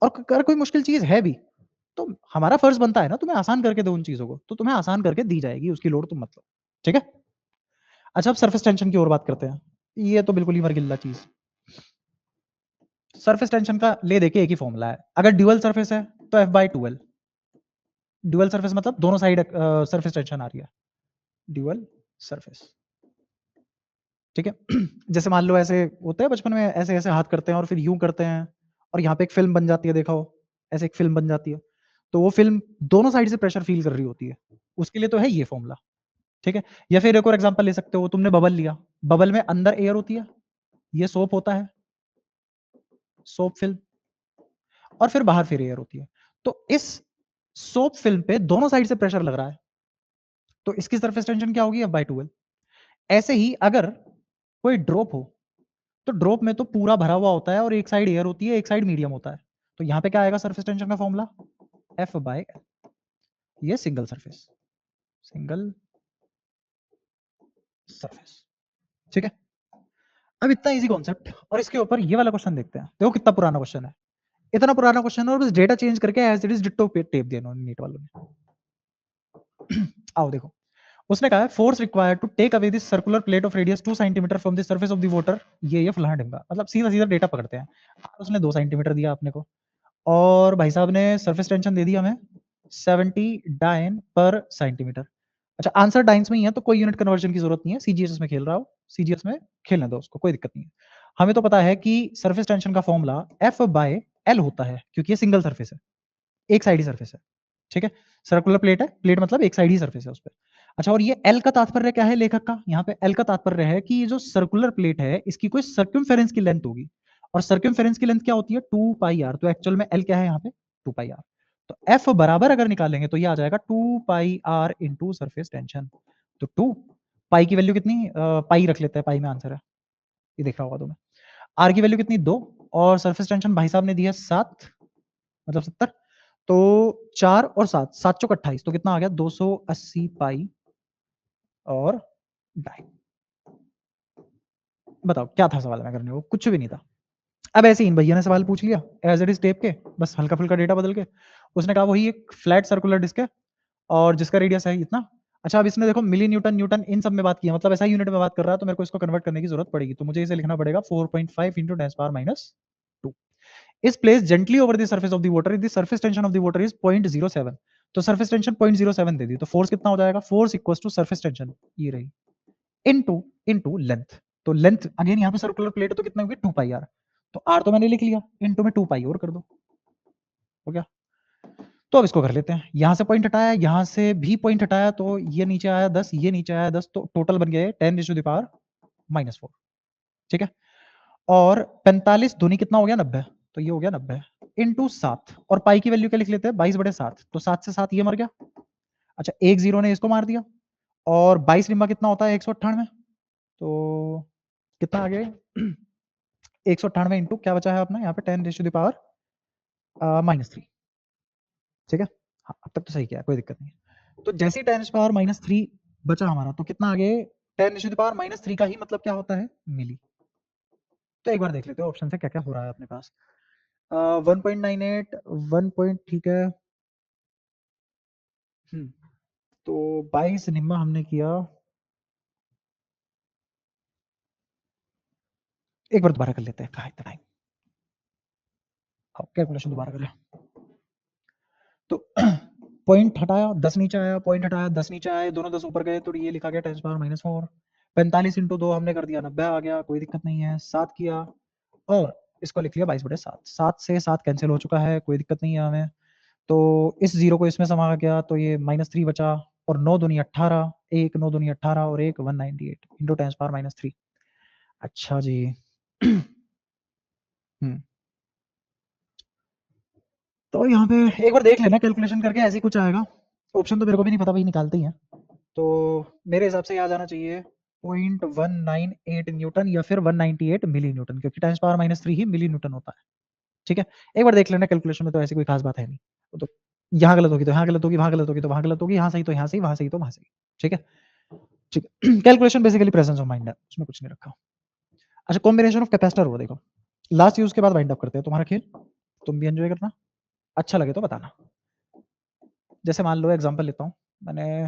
और अगर कोई मुश्किल चीज है भी तो हमारा फर्ज बनता है ना तुम्हें आसान करके दो उन चीजों को, तो तुम्हें आसान करके दी जाएगी, उसकी लोड तुम मत लो। ठीक है, अच्छा अब सरफेस टेंशन की और बात करते हैं। ये तो बिल्कुल ही मरगिल्ला चीज। सरफेस टेंशन का ले देके एक ही फॉर्मूला है, अगर ड्यूअल सरफेस है तो F/2L। ड्यूअल सरफेस मतलब दोनों साइड सरफेस टेंशन आ रही है, ड्यूअल सरफेस। ठीक है जैसे मान लो ऐसे होते हैं बचपन में, ऐसे ऐसे हाथ करते हैं और फिर यूं करते हैं और यहाँ पे एक फिल्म बन जाती है, देखा हो, ऐसे एक फिल्म बन जाती है, तो वो फिल्म दोनों साइड से प्रेशर फील कर रही होती है, उसके लिए तो है ये फॉर्मूला। ठीक है, या फिर एक और एग्जांपल ले सकते हो, तुमने बबल लिया, बबल में अंदर एयर होती है, ये सोप होता है, सोप फिल्म, और फिर बाहर फिर एयर होती है, तो इस सोप फिल्म पे दोनों साइड से प्रेशर लग रहा है, तो इसकी सरफेस टेंशन क्या होगी, F/12। ऐसे ही अगर कोई ड्रॉप हो, तो ड्रॉप में तो पूरा भरा हुआ होता है और एक साइड एयर होती है, एक साइड मीडियम होता है। तो यहाँ पे क्या आएगा सरफेस टेंशन का फॉर्मूला, F/L। ये सिंगल सरफेस ठीक है। अब इतना इजी कॉन्सेप्ट, और इसके ऊपर ये वाला क्वेश्चन देखते हैं। देखो कितना पुराना क्वेश्चन है, इतना पुराना क्वेश्चन है और बस डेटा चेंज करके as it is ditto tape दिया इन्होंने नीट वालों ने। आओ देखो, उसने कहा है force required to take away this circular plate of radius 2 centimetre from the surface of the water. ये फलाना ढिमका, मतलब सीधा सीधा डेटा पकड़ते हैं। उसने 2 सेंटीमीटर दिया अपने को, और भाई साहब ने सरफेस टेंशन दे दी हमें 70 डाइन पर सेंटीमीटर। अच्छा, आंसर डाइन्स में ही है तो कोई यूनिट कन्वर्जन की जरूरत नहीं है, सीजीएस में खेल रहा हो, सीजीएस में खेलने दो उसको, कोई दिक्कत नहीं है। हमें तो पता है कि सरफेस टेंशन का फॉर्मूला F/L होता है, क्योंकि ये सिंगल सरफेस है, एक साइड ही सरफेस है। ठीक है, सर्कुलर प्लेट है, प्लेट मतलब एक साइड ही सरफेस है उस पर। अच्छा, और ये एल का तात्पर्य क्या है लेखक का, यहाँ पे एल का तात्पर्य है कि ये जो सर्कुलर प्लेट है इसकी कोई सर्कमफेरेंस की लेंथ होगी, और सर्कमफेरेंस की लेंथ क्या होती है, 2πr। तो एक्चुअल में एल क्या है यहाँ पे, 2πr। तो एफ बराबर अगर निकालेंगे तो ये आ जाएगा 2πr इंटू सरफेस टेंशन। तो 2 पाई की वैल्यू कितनी, पाई रख लेते हैं, पाई में आंसर है, ये देख रहा होगा तुम्हें। आर की वैल्यू कितनी, 2, और सरफेस टेंशन भाई साहब ने दी है 7, मतलब 70। तो 4 और 7, 7 चौक 28, तो कितना आ गया, 280 पाई और डाई। बताओ क्या था सवाल में करने को, कुछ भी नहीं था। अब ऐसे ही इन भैया ने सवाल पूछ लिया एज इट इज टेप के, बस हल्का फुल्का डेटा बदल के। उसने कहा वही एक फ्लैट सर्कुलर डिस्क है और जिसका रेडियस है इतना। अच्छा, अब इसने देखो मिली न्यूटन, न्यूटन इन सब में बात की है, मतलब ऐसा यूनिट में बात कर रहा है, तो मेरे को इसको कन्वर्ट करने की जरूरत पड़ेगी। तो मुझे इसे लिखना पड़ेगा 4.5 इंटू 10⁻⁻²। इस place gently over the surface of the water, the surface tension of the water is 0.07। तो सरफेस टेंशन 0.07 दे दी, तो फोर्स कितना हो जाएगा, force equals to surface tension ये रही इनटू इनटू लेंथ। तो लेंथ अगेन यहाँ पे सर्कुलर प्लेट है तो कितना होगी, 2πr। तो r तो मैंने लिख लिया, इनटू में 2π और कर दो, हो गया। तो अब इसको कर लेते हैं, यहां से पॉइंट हटाया, यहां से भी पॉइंट हटाया, तो ये नीचे आया 10, ये नीचे आया 10, तो टोटल बन गया 10⁻⁻⁴। ठीक है, और 45 दूनी कितना हो गया, 90। तो ये हो गया 90 इंटू 7, और पाई की वैल्यू क्या लिख लेते हैं, 22/7। तो 7 से 7 ये मर गया। अच्छा, एक जीरो ने इसको मार दिया, और 22 निम्बा कितना होता है, 198। तो कितना आ गया 198 इंटू क्या बचा है अपना यहाँ पे, 10⁻⁻³ ठीक है। हाँ, अब तक तो सही किया, कोई दिक्कत नहीं है। तो जैसे ही 10⁻³ बचा हमारा, तो कितना आगे, 10⁻³ का ही मतलब क्या होता है, मिली। तो एक बार देख लेते हो ऑप्शन से क्या क्या हो रहा है अपने पास। 1.98, 1 पॉइंट, ठीक है। तो 22 निम्मा हमने किया, एक बार दोबारा कर लेते हैं, कहा इतना टाइम, कैलकुलेशन दोबारा करें। तो पॉइंट हटाया, 10 नीचे आया, पॉइंट हटाया, 10 नीचे आया, दोनों 10 ऊपर गए, तो ये लिखा गया 10⁻⁻⁴। 45 इंटू 2 हमने कर दिया, 90 आ गया, कोई दिक्कत नहीं है। 7 किया और इसको लिख लिया 22/7। 7 से 7 कैंसिल हो चुका है, कोई दिक्कत नहीं है हमें। तो इस जीरो को इसमें समा गया, तो ये -3 बचा, और 9 दूनी 18, 1 9 दूनी 18 और 1 198 इंटू 10⁻⁻3। अच्छा जी। हम्म, तो यहाँ पे एक बार देख लेना कैलकुलेशन करके, ऐसे ही कुछ आएगा। ऑप्शन तो मेरे को भी नहीं पता, भाई निकालते ही हैं। तो मेरे हिसाब से आ जाना चाहिए 0.198 न्यूटन या फिर 198 मिली न्यूटन, क्योंकि 10⁻⁻³ ही मिली न्यूटन होता है। ठीक है, एक बार देख लेना कैलकुलेशन में, तो ऐसी कोई खास बात है नहीं। वो तो यहाँ गलत होगी तो यहाँ गलत होगी, वहाँ गलत होगी तो वहाँ गलत होगी, यहाँ सही तो यहाँ सही, वहाँ सही तो वहाँ सही। ठीक है, ठीक है। Calculation basically presence of mind है, उसमें कुछ नहीं रखा। अच्छा, कॉम्बिनेशन ऑफ कैपेसिटर हुआ, देखो लास्ट यूज के बाद वाइंड अप करते हैं तुम्हारा खेल, तुम भी एंजॉय करना, अच्छा लगे तो बताना। जैसे मान लो एग्जांपल लेता हूँ, मैंने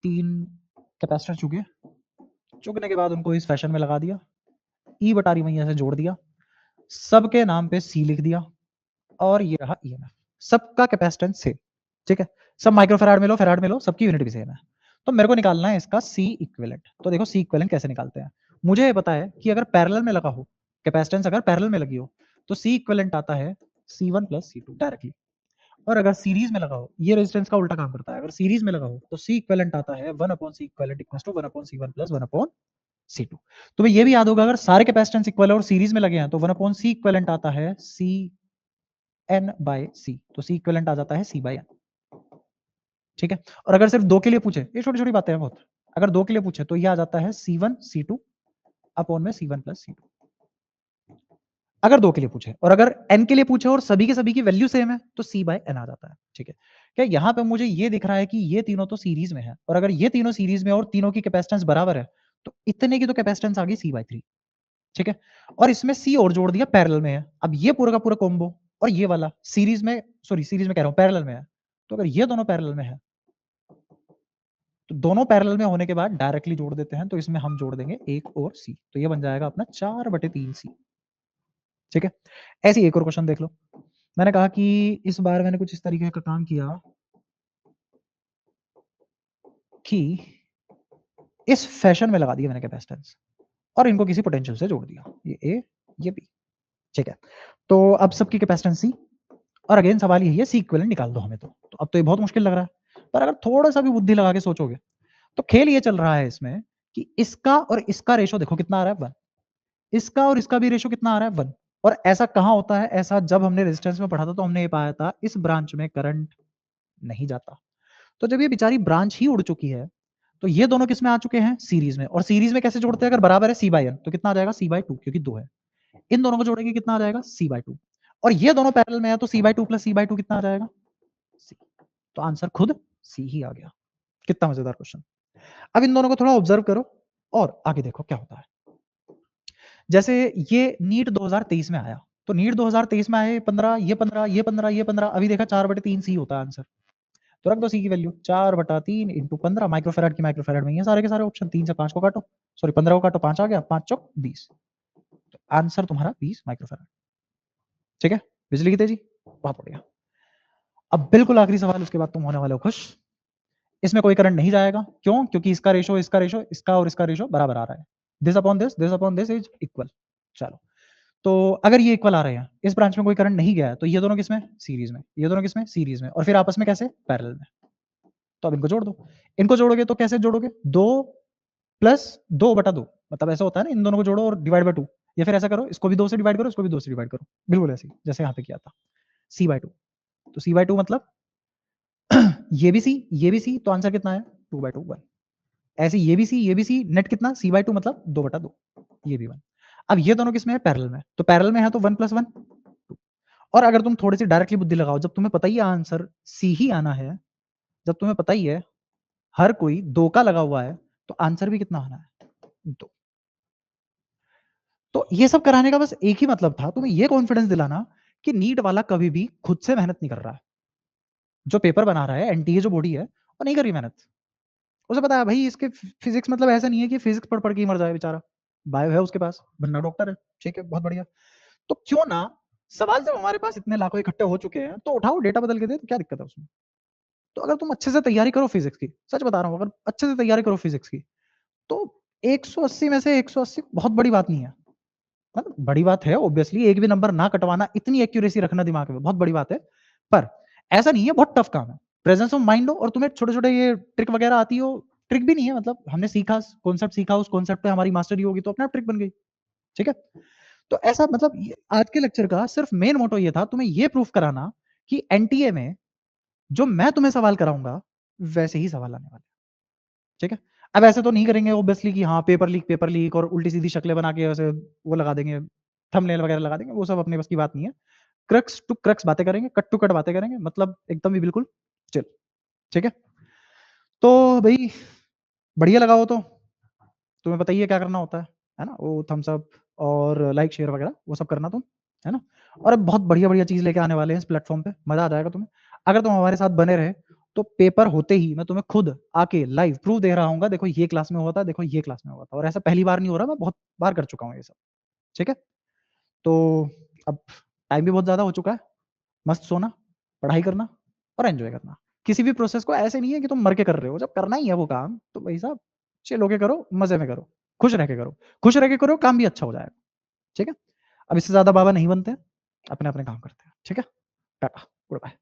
3 कैपेसिटर चुके, चुगने के बाद उनको इस फैशन में लगा दिया, ई बटारी मैया से जोड़ दिया, सबके नाम पे सी लिख दिया, और ये रहा ईएमएफ। सबका कैपेसिटेंस सेम, ठीक है, सब माइक्रोफैराड में लो, फैराड में लो, सबकी यूनिट भी सेम है। तो मेरे को निकालना है इसका सी इक्विवेलेंट। तो देखो सी इक्विवेलेंट कैसे निकालते हैं, मुझे ये पता है कि अगर पैरेलल में लगा हो, कैपेसिटेंस अगर पैरेलल में लगी हो, तो सी इक्विवेलेंट आता है C1 + C2 डायरेक्टली। और अगर सीरीज में लगा हो, ये रेजिस्टेंस का उल्टा काम करता है, अगर सीरीज में लगा हो तो सी इक्विवेलेंट आता है 1/C equivalent equals to 1/C1 + 1/C2। तो भाई ये भी याद होगा, अगर सारे कैपेसिटेंस इक्वल है और सीरीज में लगे हैं, तो 1/C इक्विवेलेंट आता है CN/C। तो C इक्विवेलेंट आ जाता है C/N। ठीक है? और अगर सिर्फ 2 के लिए पूछे, ये छोटी-छोटी बातें हैं बहुत। अगर 2 के लिए पूछे तो ये आ जाता है C1 C2 अपॉन में C1 प्लस C2। अगर 2 के लिए पूछे और अगर n के लिए पूछे और सभी के सभी की वैल्यू सेम है तो C बाय n आ जाता है, ठीक है? क्या यहाँ पे मुझे ये दिख रहा है कि ये तीनों तो सीरीज में है और अगर ये तीनों सीरीज में और तीनों की कैपेसिटेंस बराबर है तो इतने की तो कैपेसिटेंस आ गई C/3, ठीक है? और इसमें C और जोड़ दिया पैरेलल में है। अब ये पूरा का पूरा कॉम्बो और ये वाला सीरीज में कह रहा हूँ पैरेलल में है। तो अगर ये दोनों पैरेलल में है तो दोनों पैरेलल में होने के बाद डायरेक्टली जोड़ देते हैं, तो इसमें हम जोड़ देंगे 1 और C, तो ये बन जाएगा अपना 4/3 C, ठीक है? ऐसे ही एक और क्वेश्चन देख लो। मैंने कहा कि इस बार मैंने कुछ इस तरीके का काम किया कि इस फैशन में लगा दिया मैंने कैपेसिटेंस और इनको किसी पोटेंशियल से जोड़ दिया, ये A ये B, ठीक है? तो अब सबकी कैपेसिटेंस C और अगेन सवाल यही है, C इक्विवेलेंट निकाल दो हमें तो। अब तो ये बहुत मुश्किल लग रहा है, पर अगर थोड़ा-सा भी बुद्धि लगा के सोचोगे, तो खेल ये चल रहा है इसमें कि इसका और इसका रेशो देखो कितना आ रहा है 1, इसका और इसका भी रेशो कितना आ रहा है 1, और ऐसा कहाँ होता है? ऐसा जब हमने रेजिस्टेंस में पढ़ा था तो हमने ये पाया था इस ब्रांच में करंट नहीं जाता। तो जब ये बेचारी ब्रांच ही उड़ चुकी है, तो ये दोनों किसमें आ चुके हैं? सीरीज में। और सीरीज में कैसे जोड़ते हैं? अगर बराबर है C/n तो कितना आ जाएगा? C/2, क्योंकि 2 है। इन दोनों को जोड़ेंगे कितना आ जाएगा? C/2। और ये दोनों पैरेलल में है तो C/2 प्लस C/2 कितना आ जाएगा? C। तो आंसर खुद C ही आ गया। कितना मजेदार क्वेश्चन। अब इन दोनों को थोड़ा ऑब्जर्व करो और आगे देखो क्या होता है। जैसे ये नीट 2023 में आया, तो नीट 2023 में आए 15, ये 15, ये 15, ये 15, अभी देखा 4/3 C होता है आंसर। तो रख दो C की वैल्यू 4/3 इंटू 15, माइक्रोफेराड की माइक्रोफेराड में ही है सारे के सारे ऑप्शन। 3 से 5 को काटो, सॉरी 15 को काटो, 5 आ गया, 5 चौक 20। तो आंसर तुम्हारा 20 माइक्रोफेराड, ठीक है? बिजली की तेजी, बहुत बढ़िया। अब बिल्कुल आखिरी सवाल, उसके बाद तुम होने वाले हो खुश। इसमें कोई करंट नहीं जाएगा, क्यों? क्योंकि इसका रेशो, इसका और इसका रेशो बराबर आ रहा है। This upon this is equal. चलो, तो अगर ये इक्वल आ रहे हैं, इस ब्रांच में कोई करंट नहीं गया है, तो ये दोनों किसमें? सीरीज में। ये दोनों किसमें? सीरीज में। और फिर आपस में कैसे? पैरेलल में। तो अब इनको जोड़ दो। इनको जोड़ोगे तो कैसे जोड़ोगे? 2 प्लस 2/2, मतलब ऐसा होता है ना, इन दोनों को जोड़ो और डिवाइड बाय 2, या फिर ऐसा करो, इसको भी 2 से डिवाइड करो, इसको भी 2 से डिवाइड करो, बिल्कुल ऐसे ही जैसे यहाँ पे किया था, C/2। तो C/2 मतलब ये भी C, तो आंसर कितना है? 2/2 1। ऐसे ये भी C, नेट कितना? C/2 मतलब 2/2, ये भी 1। अब ये दोनों किसमें है? पैरेलल में। तो पैरेलल में है तो 1 + 1 2। और अगर तुम थोड़ी सी डायरेक्टली बुद्धि लगाओ, जब तुम्हें पता ही है आंसर C ही आना है, जब तुम्हें पता ही है हर कोई 2 का लगा हुआ है, तो आंसर भी कितना आना है? 2। तो ये सब कराने का बस एक ही मतलब था, तुम्हें ये कॉन्फिडेंस दिलाना कि नीट वाला कभी भी खुद से मेहनत नहीं कर रहा है। जो पेपर बना रहा है, एनटीए जो बॉडी है, वो नहीं कर रही मेहनत। उसे पता है भाई इसके फिजिक्स मतलब ऐसा नहीं है कि फिजिक्स पढ़ के ही मर जाए बेचारा। बायो है उसके पास, बनना डॉक्टर है, ठीक है, बहुत बढ़िया। तो क्यों ना सवाल, जब हमारे पास इतने लाखों इकट्ठे हो चुके हैं, तो उठाओ डेटा बदल के दे, तो क्या दिक्कत है उसमें? तो अगर तुम अच्छे से तैयारी करो फिजिक्स की, सच बता रहा हूँ, अगर अच्छे से तैयारी करो फिजिक्स की, तो 180 में से 180 बहुत बड़ी बात नहीं है। मतलब बड़ी बात है ऑब्वियसली, एक भी नंबर ना कटवाना, इतनी एक्यूरेसी रखना दिमाग में बहुत बड़ी बात है। पर ऐसा नहीं है, बहुत टफ काम है। प्रेजेंस ऑफ माइंड हो और तुम्हें छोटे-छोटे ये ट्रिक वगैरह आती हो, ट्रिक भी नहीं है, मतलब हमने सीखा, कॉन्सेप्ट सीखा, उस कॉन्सेप्ट पे हमारी मास्टरी होगी तो अपने आप ट्रिक बन गई, ठीक है? तो ऐसा मतलब आज के लेक्चर का सिर्फ मेन मोटो ये था, तुम्हें ये प्रूफ कराना कि एनटीए में जो मैं तुम्हें सवाल कराऊँगा, वैसे ही सवाल आने वाले हैं, ठीक है? अब ऐसे तो नहीं करेंगे ऑब्वियसली कि हाँ, पेपर लीक और उल्टी-सीधी शक्लें बना के ऐसे वो लगा देंगे, थंबनेल वगैरह लगा देंगे, वो सब अपने बस की बात नहीं है। क्रक्स टू क्रक्स बातें करेंगे, कट टू कट बातें करेंगे, मतलब एकदम ही बिल्कुल चिल, ठीक है? तो भई बढ़िया लगा हो तो तुम्हें पता ही है क्या करना होता है ना? वो थम्स अप और लाइक, शेयर वगैरह वो सब करना तुम, है ना? और अब बहुत बढ़िया-बढ़िया चीज़ लेके आने वाले हैं इस प्लेटफ़ॉर्म पे, मज़ा आ जाएगा तुम्हें। अगर तुम हमारे साथ बने रहे, तो पेपर होते ही मैं तुम्हें खुद आके लाइव प्रूफ दे रहा हूँगा, देखो ये क्लास में हुआ था, देखो ये क्लास में हुआ था, और ऐसा पहली बार नहीं हो रहा, मैं बहुत बार कर चुका हूँ ये सब, ठीक है? तो अब टाइम भी बहुत ज़्यादा हो चुका है, मस्त सोना, पढ़ाई करना और एन्जॉय करना। किसी भी प्रोसेस को ऐसे नहीं है कि तुम मर के कर रहे हो, जब करना ही है वो काम, तो भाई साहब चिल होके करो, मज़े में करो, खुश रह के करो। खुश रह के करो, काम भी अच्छा हो जाएगा, ठीक है? अब इससे ज़्यादा बाबा नहीं बनते हैं, अपने-अपने काम करते हैं, ठीक है? Tata, good bye.